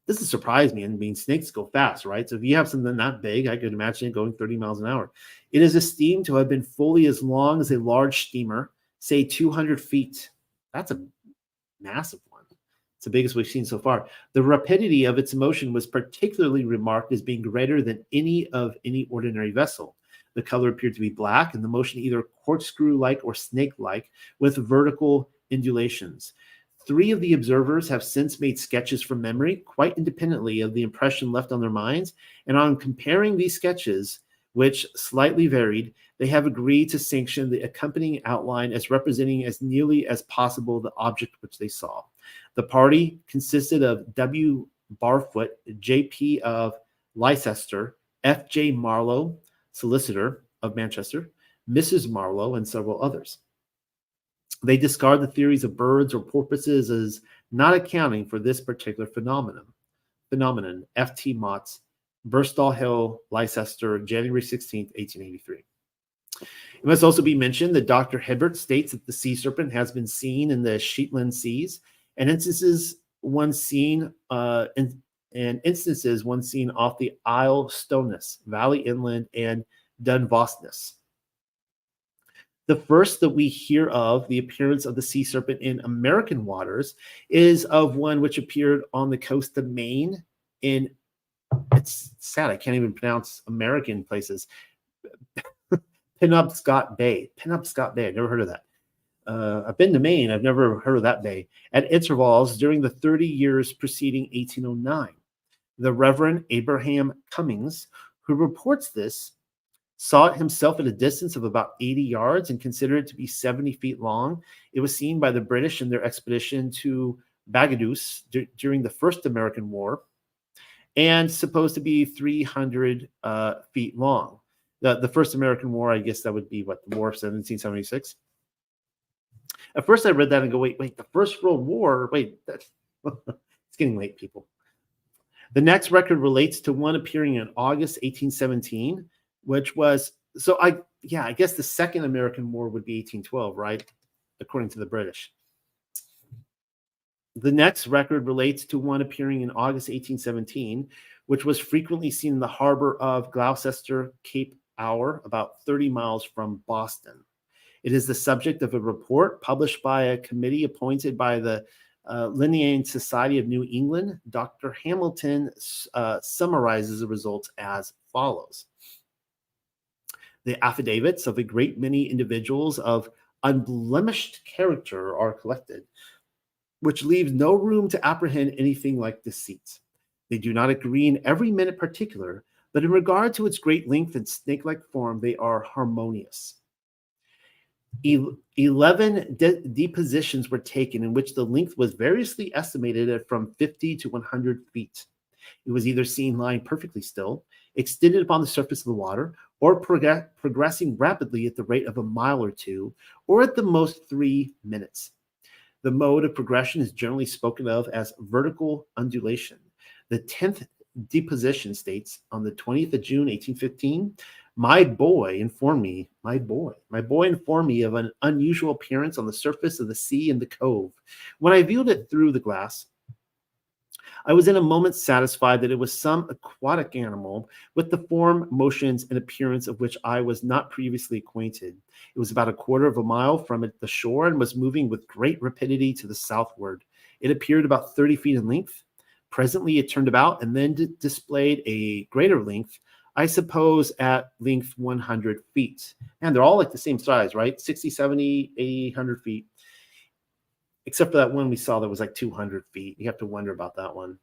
This has surprised me. Snakes go fast, right? So if you have something that big, I could imagine it going 30 miles an hour. It is esteemed to have been fully as long as a large steamer, say 200 feet. That's a massive one. It's the biggest we've seen so far. The rapidity of its motion was particularly remarked as being greater than any ordinary vessel. The color appeared to be black, and the motion either corkscrew-like or snake-like, with vertical undulations. 3 of the observers have since made sketches from memory, quite independently of the impression left on their minds, and on comparing these sketches, which slightly varied, they have agreed to sanction the accompanying outline as representing as nearly as possible the object which they saw. The party consisted of W. Barfoot, J.P. of Leicester, F.J. Marlowe, solicitor of Manchester, Mrs. Marlowe, and several others. They discard the theories of birds or porpoises as not accounting for this particular phenomenon. F.T. Motts, Burstall Hill, Leicester, January 16, 1883. It must also be mentioned that Dr. Hibbert states that the sea serpent has been seen in the Shetland Seas, and instances one seen off the Isle Stoness, Valley Inland, and Dunvostness. The first that we hear of the appearance of the sea serpent in American waters is of one which appeared on the coast of Maine in, it's sad, I can't even pronounce American places, Penobscot Bay. Penobscot Bay, I've never heard of that. I've been to Maine, I've never heard of that bay. At intervals during the 30 years preceding 1809. The Reverend Abraham Cummings, who reports this, saw it himself at a distance of about 80 yards and considered it to be 70 feet long. It was seen by the British in their expedition to Barbados during the First American War, and supposed to be 300 feet long. The First American War, I guess that would be what, the War of 1776? At first I read that and go, wait, the First World War, that's it's getting late, people. The next record relates to one appearing in August 1817, which was, I guess the Second American War would be 1812, right? According to the British. The next record relates to one appearing in August 1817, which was frequently seen in the harbor of Gloucester, Cape Hour, about 30 miles from Boston. It is the subject of a report published by a committee appointed by the Linnean Society of New England. Dr. Hamilton summarizes the results as follows. The affidavits of a great many individuals of unblemished character are collected, which leaves no room to apprehend anything like deceit. They do not agree in every minute particular, but in regard to its great length and snake-like form, they are harmonious. 11 depositions were taken in which the length was variously estimated at from 50 to 100 feet. It was either seen lying perfectly still, extended upon the surface of the water, or progressing rapidly at the rate of a mile or 2, or at the most 3 minutes. The mode of progression is generally spoken of as vertical undulation. The 10th deposition states, on the 20th of June, 1815, my boy informed me of an unusual appearance on the surface of the sea in the cove. When I viewed it through the glass, I was in a moment satisfied that it was some aquatic animal with the form, motions, and appearance of which I was not previously acquainted. It was about a quarter of a mile from the shore and was moving with great rapidity to the southward. It appeared about 30 feet in length. Presently it turned about and then displayed a greater length, I suppose at length 100 feet. And they're all like the same size, right? 60, 70, 80, 100 feet. Except for that one we saw that was like 200 feet. You have to wonder about that one.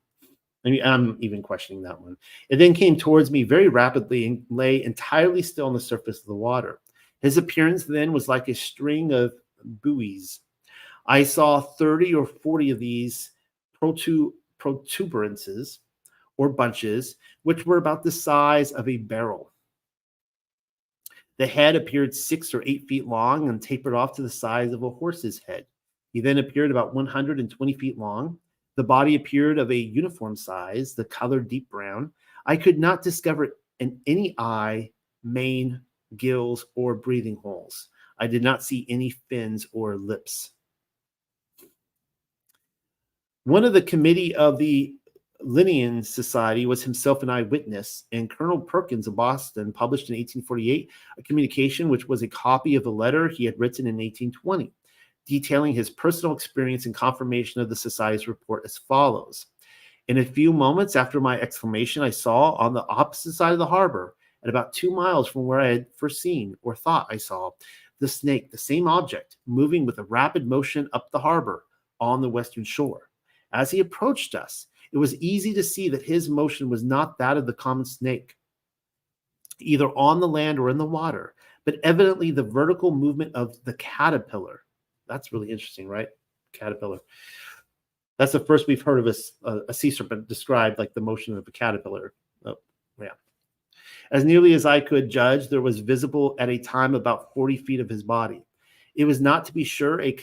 I mean, I'm even questioning that one. It then came towards me very rapidly and lay entirely still on the surface of the water. His appearance then was like a string of buoys. I saw 30 or 40 of these protuberances or bunches, which were about the size of a barrel. The head appeared 6 or 8 feet long and tapered off to the size of a horse's head. He then appeared about 120 feet long. The body appeared of a uniform size, the color deep brown. I could not discover in any eye, mane, gills, or breathing holes. I did not see any fins or lips. One of the committee of the Linnean Society was himself an eyewitness, and Colonel Perkins of Boston published in 1848 a communication which was a copy of the letter he had written in 1820. detailing his personal experience and confirmation of the society's report as follows. In a few moments after my exclamation, I saw on the opposite side of the harbor, at about 2 miles from where I had first seen or thought I saw the snake, the same object, moving with a rapid motion up the harbor on the western shore. As he approached us, it was easy to see that his motion was not that of the common snake, either on the land or in the water, but evidently the vertical movement of the caterpillar. That's really interesting, right? Caterpillar. That's the first we've heard of a sea serpent described like the motion of a caterpillar. Oh, yeah. As nearly as I could judge, there was visible at a time about 40 feet of his body. It was not, to be sure, a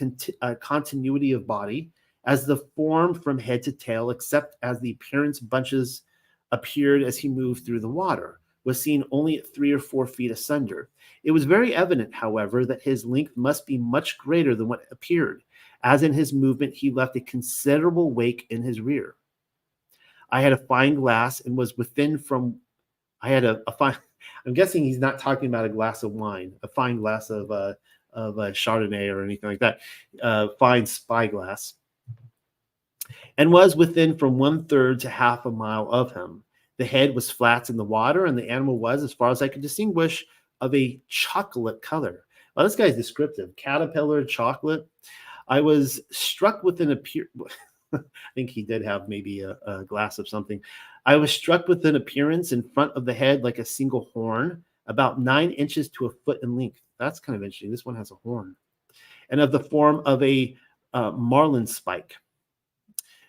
continuity of body, as the form from head to tail, except as the appearance bunches appeared as he moved through the water, was seen only at 3 or 4 feet asunder. It was very evident, however, that his length must be much greater than what appeared, as in his movement he left a considerable wake in his rear. I had a fine glass and was within from, I had a fine, I'm guessing he's not talking about a glass of wine, a fine glass of a Chardonnay or anything like that, fine spyglass, and was within from 1/3 to half a mile of him. The head was flat in the water, and the animal was, as far as I could distinguish, of a chocolate color. Well, this guy's descriptive. Caterpillar, chocolate. I was struck with an I think he did have maybe a glass of something. I was struck with an appearance in front of the head like a single horn, about 9 inches to a foot in length. That's kind of interesting. This one has a horn. And of the form of a marlin spike.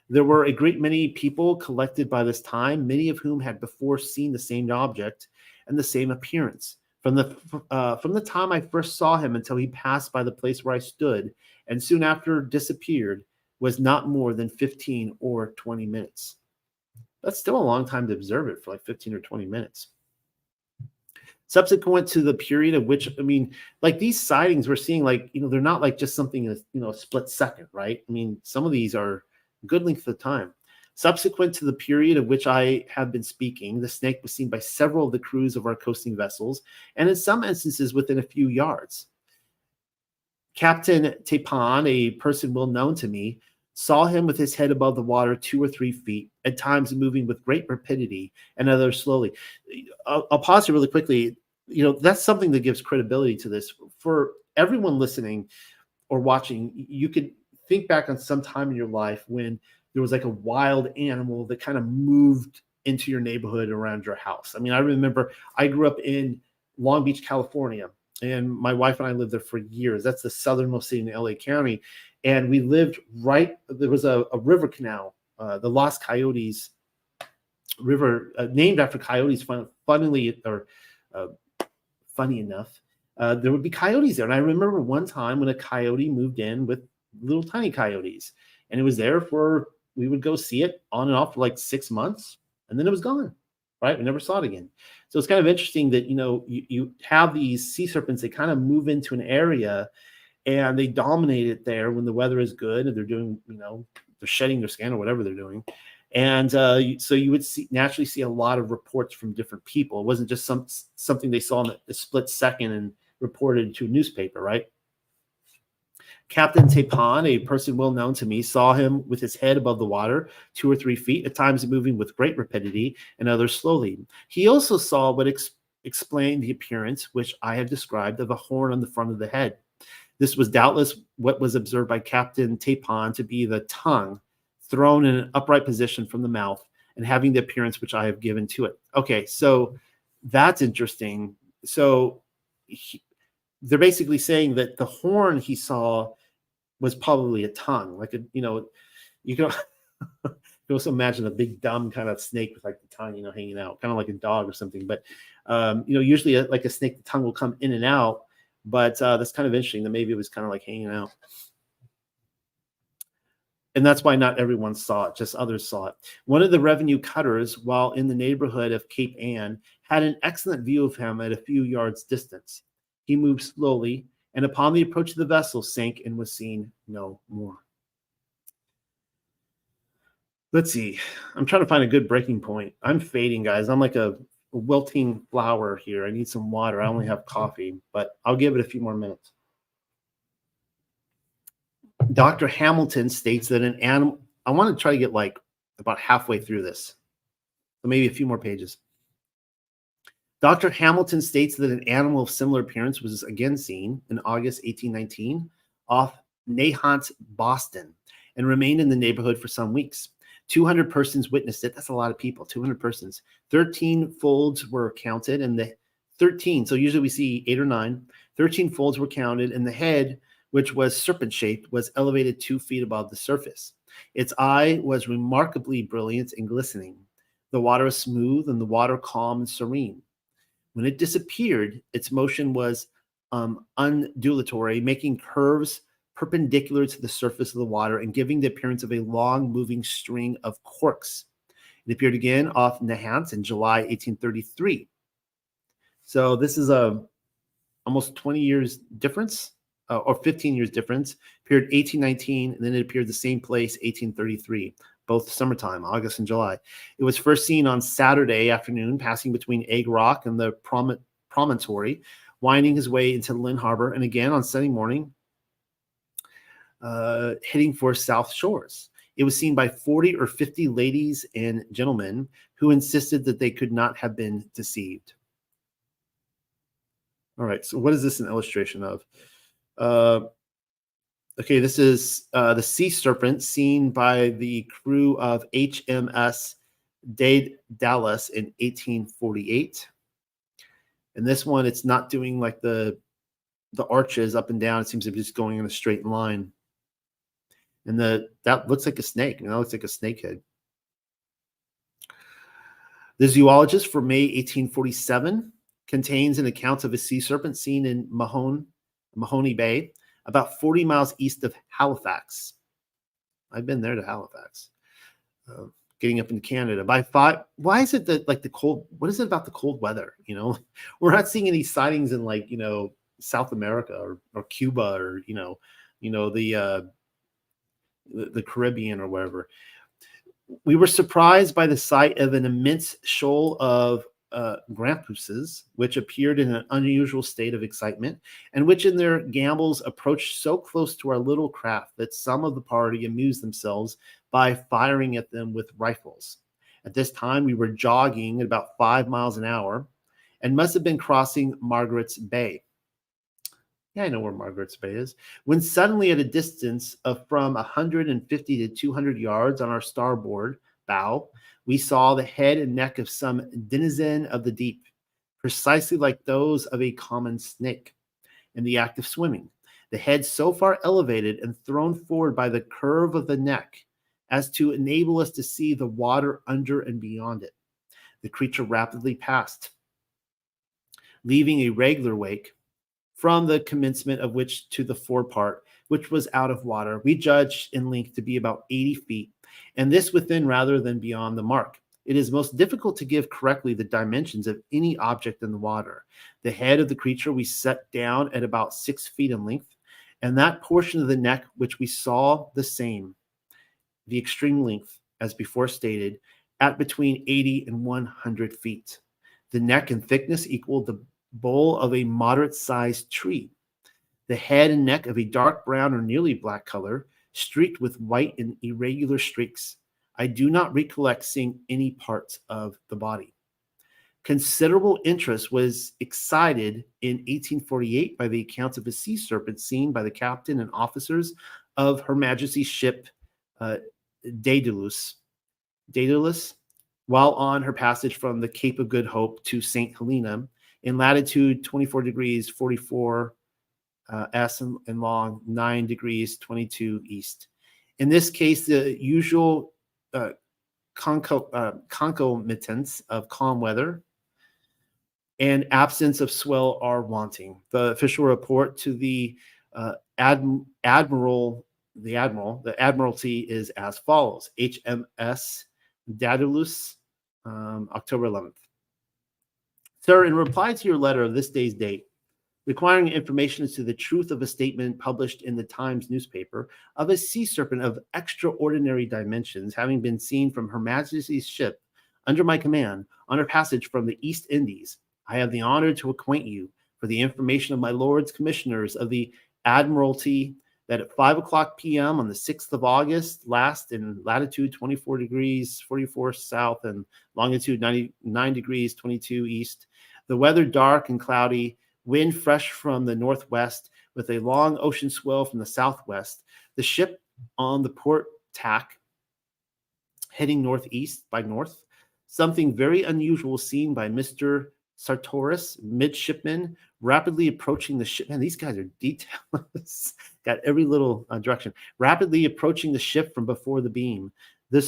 There were a great many people collected by this time, many of whom had before seen the same object and the same appearance. From the time I first saw him until he passed by the place where I stood, and soon after disappeared, was not more than 15 or 20 minutes. That's still a long time to observe it, for like 15 or 20 minutes. Subsequent to the period of which, I mean, like these sightings we're seeing, like, they're not like just something, a split second, right? I mean, some of these are a good length of time. Subsequent to the period of which I have been speaking, the snake was seen by several of the crews of our coasting vessels, and in some instances within a few yards. Captain Tepan, a person well known to me, saw him with his head above the water 2 or 3 feet, at times moving with great rapidity and others slowly. I'll pause here really quickly. That's something that gives credibility to this. For everyone listening or watching, you could think back on some time in your life when there was like a wild animal that kind of moved into your neighborhood around your house. I mean, I remember I grew up in Long Beach, California, and my wife and I lived there for years. That's the southernmost city in LA County. And we lived there was a river canal, the Los Coyotes River, named after coyotes, funny enough. There would be coyotes there. And I remember one time when a coyote moved in with little tiny coyotes, and it was there we would go see it on and off for like 6 months, and then it was gone, right? We never saw it again. So it's kind of interesting that, you have these sea serpents, they kind of move into an area and they dominate it there when the weather is good and they're doing, they're shedding their skin or whatever they're doing. And so you would naturally see a lot of reports from different people. It wasn't just something they saw in a split second and reported to a newspaper, right? Captain Tepan, a person well known to me, saw him with his head above the water 2 or 3 feet, at times moving with great rapidity and others slowly. He also saw what explained the appearance, which I have described, of a horn on the front of the head. This was doubtless what was observed by Captain Tepan to be the tongue thrown in an upright position from the mouth and having the appearance which I have given to it. Okay, so that's interesting. So they're basically saying that the horn he saw was probably a tongue, like you can also imagine a big dumb kind of snake with like the tongue, hanging out, kind of like a dog or something. But usually like a snake, the tongue will come in and out. But that's kind of interesting that maybe it was kind of like hanging out. And that's why not everyone saw it, just others saw it. One of the revenue cutters, while in the neighborhood of Cape Ann, had an excellent view of him at a few yards distance. He moved slowly, and upon the approach of the vessel, sank and was seen no more. Let's see. I'm trying to find a good breaking point. I'm fading, guys. I'm like a wilting flower here. I need some water. I only have coffee, but I'll give it a few more minutes. Dr. Hamilton states that an animal, I want to try to get like about halfway through this, so maybe a few more pages. Dr. Hamilton states that an animal of similar appearance was again seen in August 1819 off Nahant, Boston, and remained in the neighborhood for some weeks. 200 persons witnessed it. That's a lot of people, 200 persons. 13 folds were counted, and the 13, so usually we see 8 or 9, 13 folds were counted, and the head, which was serpent-shaped, was elevated 2 feet above the surface. Its eye was remarkably brilliant and glistening. The water was smooth, and the water calm and serene. When it disappeared, its motion was undulatory, making curves perpendicular to the surface of the water and giving the appearance of a long moving string of corks. It appeared again off Nahant in July 1833. So this is a almost 20 years difference, or 15 years difference. Appeared 1819, and then it appeared the same place 1833. Both summertime, August and July. It was first seen on Saturday afternoon, passing between Egg Rock and the promontory, winding his way into Lynn Harbor, and again on Sunday morning, heading for South Shores. It was seen by 40 or 50 ladies and gentlemen who insisted that they could not have been deceived. All right, so what is this an illustration of? Okay, this is the sea serpent seen by the crew of HMS Daedalus in 1848. And this one, it's not doing like the arches up and down. It seems to be just going in a straight line. And that looks like a snake. That looks like a snake head. The Zoologist for May 1847 contains an account of a sea serpent seen in Mahoney Bay, about 40 miles east of Halifax. I've been there to Halifax. Getting up into Canada by 5. Why is it that like the cold? What is it about the cold weather? We're not seeing any sightings in like South America or Cuba or the Caribbean or wherever. We were surprised by the sight of an immense shoal of grampuses, which appeared in an unusual state of excitement, and which in their gambols approached so close to our little craft that some of the party amused themselves by firing at them with rifles. At this time, we were jogging at about 5 miles an hour and must have been crossing Margaret's Bay. Yeah, I know where Margaret's Bay is. When suddenly at a distance of from 150 to 200 yards on our starboard bow, we saw the head and neck of some denizen of the deep, precisely like those of a common snake, in the act of swimming, the head so far elevated and thrown forward by the curve of the neck as to enable us to see the water under and beyond it. The creature rapidly passed, leaving a regular wake, from the commencement of which to the forepart, which was out of water, we judged in length to be about 80 feet, and this within rather than beyond the mark. It is most difficult to give correctly the dimensions of any object in the water. The head of the creature we set down at about 6 feet in length, and that portion of the neck which we saw the same, the extreme length, as before stated, at between 80 and 100 feet. The neck and thickness equaled the bole of a moderate-sized tree. The head and neck of a dark brown or nearly black color, streaked with white and irregular streaks. I do not recollect seeing any parts of the body. Considerable interest was excited in 1848 by the accounts of a sea serpent seen by the captain and officers of Her Majesty's ship Daedalus, while on her passage from the Cape of Good Hope to St. Helena in latitude 24 degrees 44 S and long 9 degrees 22 east. In this case, the usual concomitants of calm weather and absence of swell are wanting. The official report to the Admiralty is as follows: HMS Daedalus, October 11th. Sir, in reply to your letter of this day's date, requiring information as to the truth of a statement published in the Times newspaper of a sea serpent of extraordinary dimensions having been seen from Her Majesty's ship under my command on her passage from the East Indies, I have the honor to acquaint you, for the information of my lords commissioners of the Admiralty, that at 5 o'clock p.m. on the 6th of August, last in latitude 24 degrees 44 south and longitude 99 degrees 22 east, the weather dark and cloudy, wind fresh from the northwest with a long ocean swell from the southwest, the ship on the port tack heading northeast by north, something very unusual seen by Mr. Sartoris, midshipman, rapidly approaching the ship. Man, these guys are detailed. Got every little direction. Rapidly approaching the ship from before the beam. The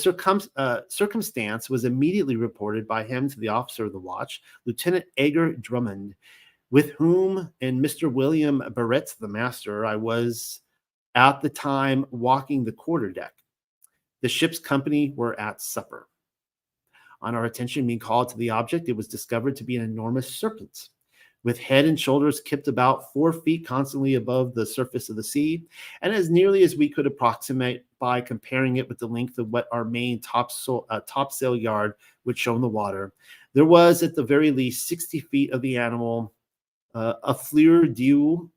circumstance was immediately reported by him to the officer of the watch, Lieutenant Edgar Drummond, with whom and Mr. William Barrett, the master, I was at the time walking the quarterdeck. The ship's company were at supper. On our attention being called to the object, it was discovered to be an enormous serpent, with head and shoulders kept about 4 feet constantly above the surface of the sea, and as nearly as we could approximate by comparing it with the length of what our main topsail yard would show in the water, there was at the very least 60 feet of the animal, a fleur d'eau,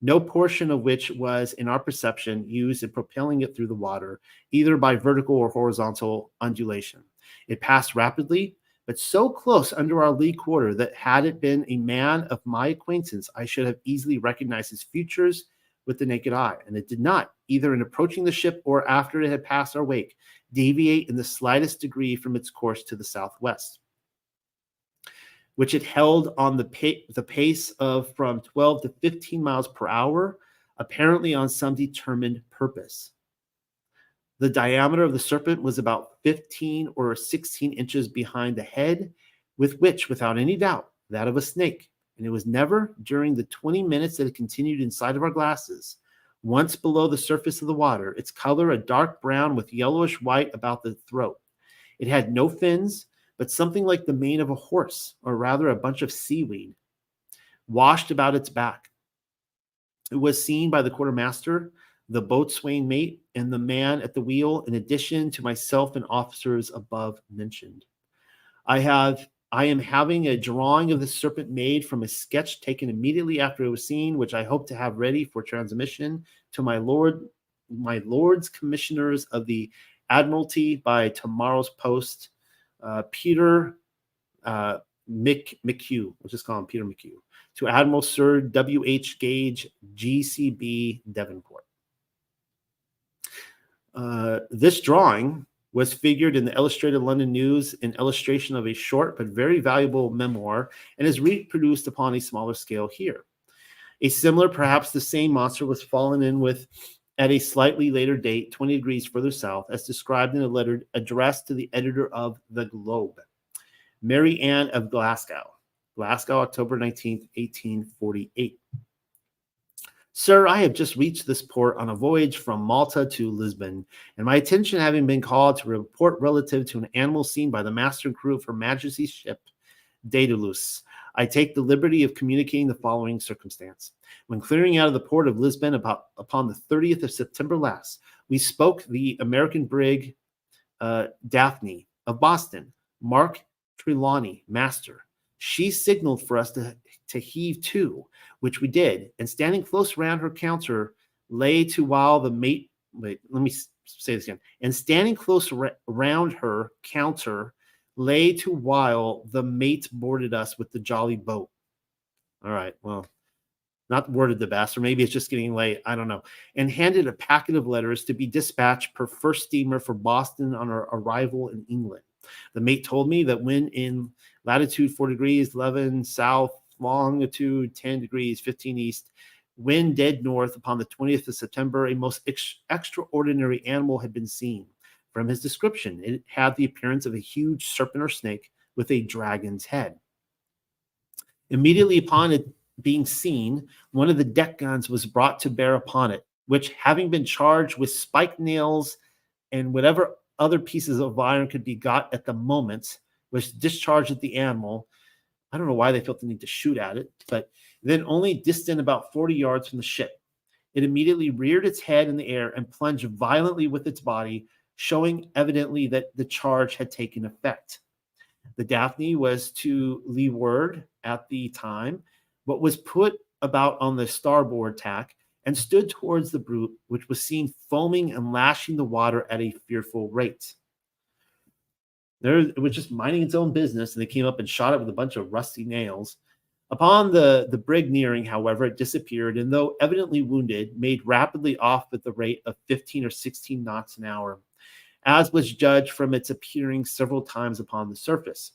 no portion of which was, in our perception, used in propelling it through the water, either by vertical or horizontal undulation. It passed rapidly, but so close under our lee quarter that had it been a man of my acquaintance, I should have easily recognized his features with the naked eye, and it did not, either in approaching the ship or after it had passed our wake, deviate in the slightest degree from its course to the southwest, which it held on the pace of from 12 to 15 miles per hour, apparently on some determined purpose. The diameter of the serpent was about 15 or 16 inches behind the head, with which, without any doubt, that of a snake. And it was never, during the 20 minutes that it continued inside of our glasses, once below the surface of the water, its color a dark brown with yellowish white about the throat. It had no fins, but something like the mane of a horse, or rather a bunch of seaweed, washed about its back. It was seen by the quartermaster, the boatswain mate, and the man at the wheel, in addition to myself and officers above mentioned. I am having a drawing of the serpent made from a sketch taken immediately after it was seen, which I hope to have ready for transmission to my lords commissioners of the Admiralty by tomorrow's post. Peter McHugh, we'll just call him Peter McHugh, to Admiral Sir W.H. Gage, GCB, Devonport. This drawing was figured in the Illustrated London News, an illustration of a short but very valuable memoir, and is reproduced upon a smaller scale here. A similar, perhaps the same monster was fallen in with at a slightly later date, 20 degrees further south, as described in a letter addressed to the editor of The Globe, Mary Ann of Glasgow, October 19th, 1848. Sir, I have just reached this port on a voyage from Malta to Lisbon, and my attention having been called to report relative to an animal seen by the master and crew of Her Majesty's ship, Daedalus, I take the liberty of communicating the following circumstance. When clearing out of the port of Lisbon upon the 30th of September last, we spoke the American brig Daphne of Boston, Mark Trelawney, master. She signaled for us to heave to, which we did, and standing close round her counter, lay to while the mate. Wait, let me say this again. And standing close round her counter, lay to while the mate boarded us with the jolly boat. All right, well, not worded the best, or maybe it's just getting late. I don't know. And handed a packet of letters to be dispatched per first steamer for Boston on our arrival in England. The mate told me that when in latitude 4 degrees 11 south, longitude 10 degrees 15 east, wind dead north upon the 20th of September, a most extraordinary animal had been seen. From his description, it had the appearance of a huge serpent or snake with a dragon's head. Immediately upon it being seen, one of the deck guns was brought to bear upon it, which, having been charged with spike nails and whatever other pieces of iron could be got at the moment, was discharged at the animal. I don't know why they felt the need to shoot at it, but then only distant about 40 yards from the ship. It immediately reared its head in the air and plunged violently with its body, showing evidently that the charge had taken effect. The Daphne was to leeward at the time, but was put about on the starboard tack and stood towards the brute, which was seen foaming and lashing the water at a fearful rate. There, it was just minding its own business, and they came up and shot it with a bunch of rusty nails. Upon the brig nearing, however, it disappeared, and though evidently wounded, made rapidly off at the rate of 15 or 16 knots an hour, as was judged from its appearing several times upon the surface.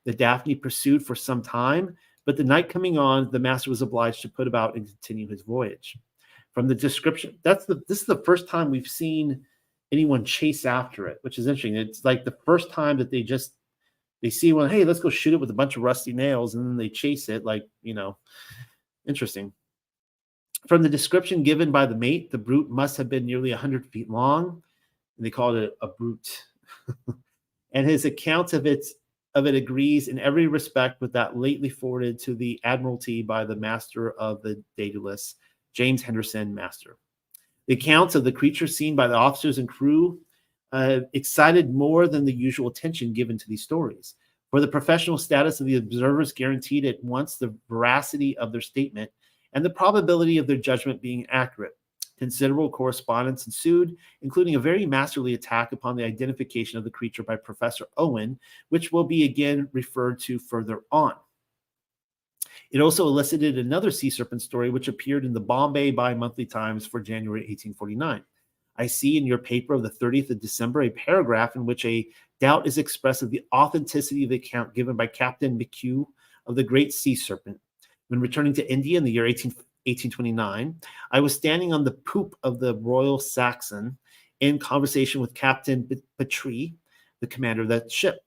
The Daphne pursued for some time, but the night coming on, the master was obliged to put about and continue his voyage. From the description, this is the first time we've seen anyone chase after it, which is interesting. It's like the first time that they see one, hey, let's go shoot it with a bunch of rusty nails, and then they chase it, like, interesting. From the description given by the mate, the brute must have been nearly 100 feet long, and they called it a brute. And his account of it agrees in every respect with that lately forwarded to the Admiralty by the master of the Daedalus, James Henderson, master. The accounts of the creature seen by the officers and crew excited more than the usual attention given to these stories, for the professional status of the observers guaranteed at once the veracity of their statement and the probability of their judgment being accurate. Considerable correspondence ensued, including a very masterly attack upon the identification of the creature by Professor Owen, which will be again referred to further on. It also elicited another sea serpent story, which appeared in the Bombay Bi-Monthly Times for January 1849. I see in your paper of the 30th of December a paragraph in which a doubt is expressed of the authenticity of the account given by Captain McHugh of the great sea serpent. When returning to India in the year 1829, I was standing on the poop of the Royal Saxon in conversation with Captain Petrie, the commander of that ship.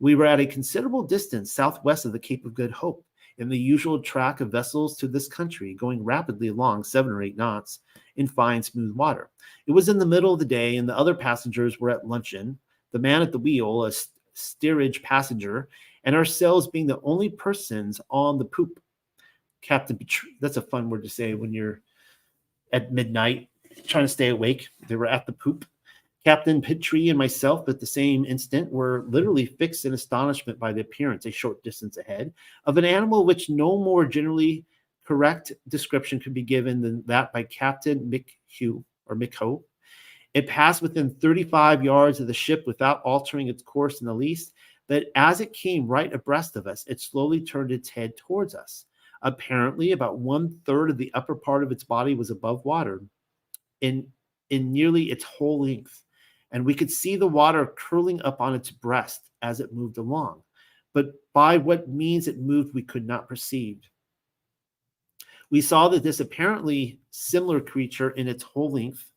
We were at a considerable distance southwest of the Cape of Good Hope, in the usual track of vessels to this country, going rapidly along 7 or 8 knots in fine, smooth water. It was in the middle of the day, and the other passengers were at luncheon, the man at the wheel, a steerage passenger, and ourselves being the only persons on the poop. Captain Petrie, that's a fun word to say when you're at midnight trying to stay awake. They were at the poop. Captain Petrie and myself at the same instant were literally fixed in astonishment by the appearance, a short distance ahead, of an animal which no more generally correct description could be given than that by Captain McHugh or McHugh. It passed within 35 yards of the ship without altering its course in the least, but as it came right abreast of us, it slowly turned its head towards us. Apparently, about 1/3 of the upper part of its body was above water in nearly its whole length, and we could see the water curling up on its breast as it moved along. But by what means it moved, we could not perceive. We saw that this apparently similar creature in its whole length,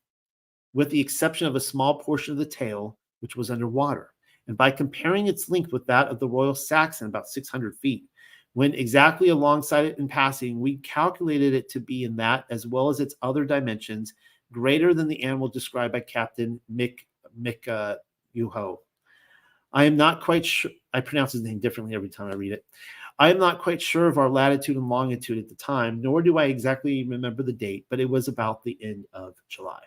with the exception of a small portion of the tail, which was underwater, and by comparing its length with that of the Royal Saxon, about 600 feet, when exactly alongside it in passing, we calculated it to be in that, as well as its other dimensions, greater than the animal described by Captain Yuho. I am not quite sure. I pronounce his name differently every time I read it. I am not quite sure of our latitude and longitude at the time, nor do I exactly remember the date, but it was about the end of July.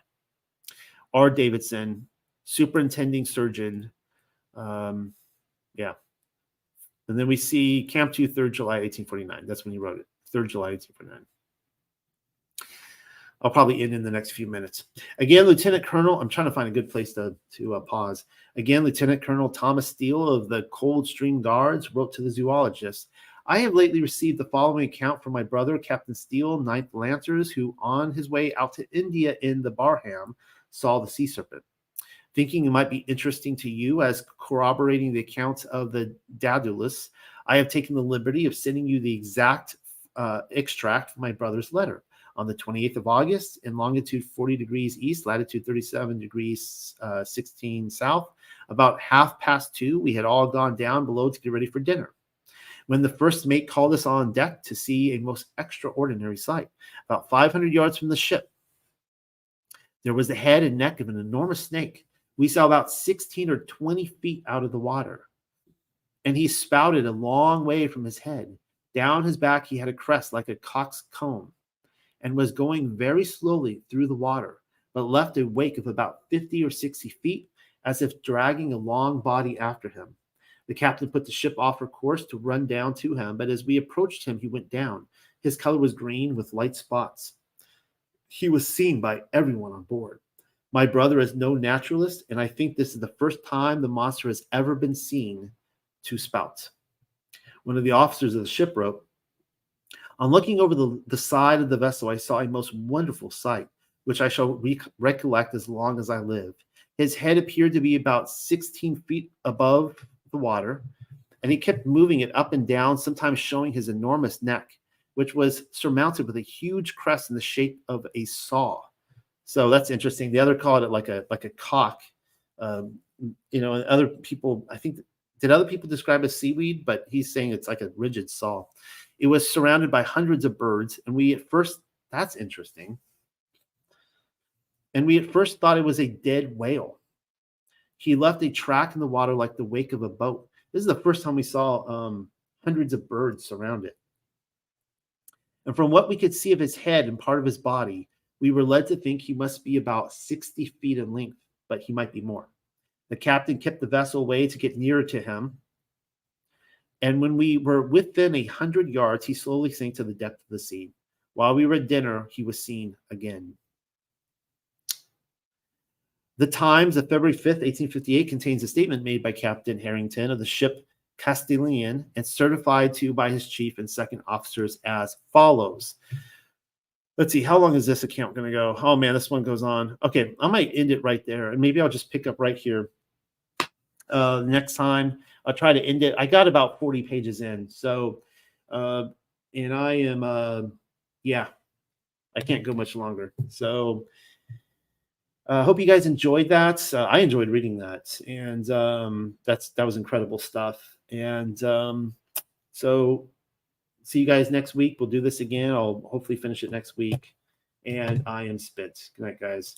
R. Davidson, superintending surgeon. Yeah. And then we see Camp 2, 3rd July, 1849. That's when he wrote it, 3rd July, 1849. I'll probably end in the next few minutes. Again, Lieutenant Colonel, I'm trying to find a good place to pause. Again, Lieutenant Colonel Thomas Steele of the Coldstream Guards wrote to the zoologist, I have lately received the following account from my brother, Captain Steele, 9th Lancers, who on his way out to India in the Barham saw the sea serpent. Thinking it might be interesting to you as corroborating the accounts of the Daedalus, I have taken the liberty of sending you the exact extract from my brother's letter. On the 28th of August, in longitude 40 degrees east, latitude 37 degrees 16 south, about 2:30, we had all gone down below to get ready for dinner, when the first mate called us on deck to see a most extraordinary sight. About 500 yards from the ship, there was the head and neck of an enormous snake. We saw about 16 or 20 feet out of the water, and he spouted a long way from his head. Down his back, he had a crest like a cock's comb, and was going very slowly through the water, but left a wake of about 50 or 60 feet, as if dragging a long body after him. The captain put the ship off her course to run down to him, but as we approached him, he went down, His color was green with light spots. He was seen by everyone on board. My brother is no naturalist, and I think this is the first time the monster has ever been seen to spout. One of the officers of the ship wrote, on looking over the side of the vessel, I saw a most wonderful sight, which I shall recollect as long as I live. His head appeared to be about 16 feet above the water, and he kept moving it up and down, sometimes showing his enormous neck, which was surmounted with a huge crest in the shape of a saw. So that's interesting. The other called it like a cock. And other people, I think, did other people describe it as seaweed? But he's saying it's like a rigid saw. It was surrounded by hundreds of birds, and we at first, that's interesting. And we at first thought it was a dead whale. He left a track in the water like the wake of a boat. This is the first time we saw hundreds of birds surround it. And from what we could see of his head and part of his body, we were led to think he must be about 60 feet in length, but he might be more. The captain kept the vessel away to get nearer to him. And when we were within 100 yards, he slowly sank to the depth of the sea. While we were at dinner, he was seen again. The Times of February 5th, 1858 contains a statement made by Captain Harrington of the ship Castilian and certified to by his chief and second officers as follows. Let's see, how long is this account going to go? Oh man, this one goes on. Okay, I might end it right there, and maybe I'll just pick up right here. Next time, I'll try to end it. I got about 40 pages in, so, and I am, I can't go much longer. So, I hope you guys enjoyed that. I enjoyed reading that, and that was incredible stuff. And so, see you guys next week. We'll do this again. I'll hopefully finish it next week. And I am spent. Good night, guys.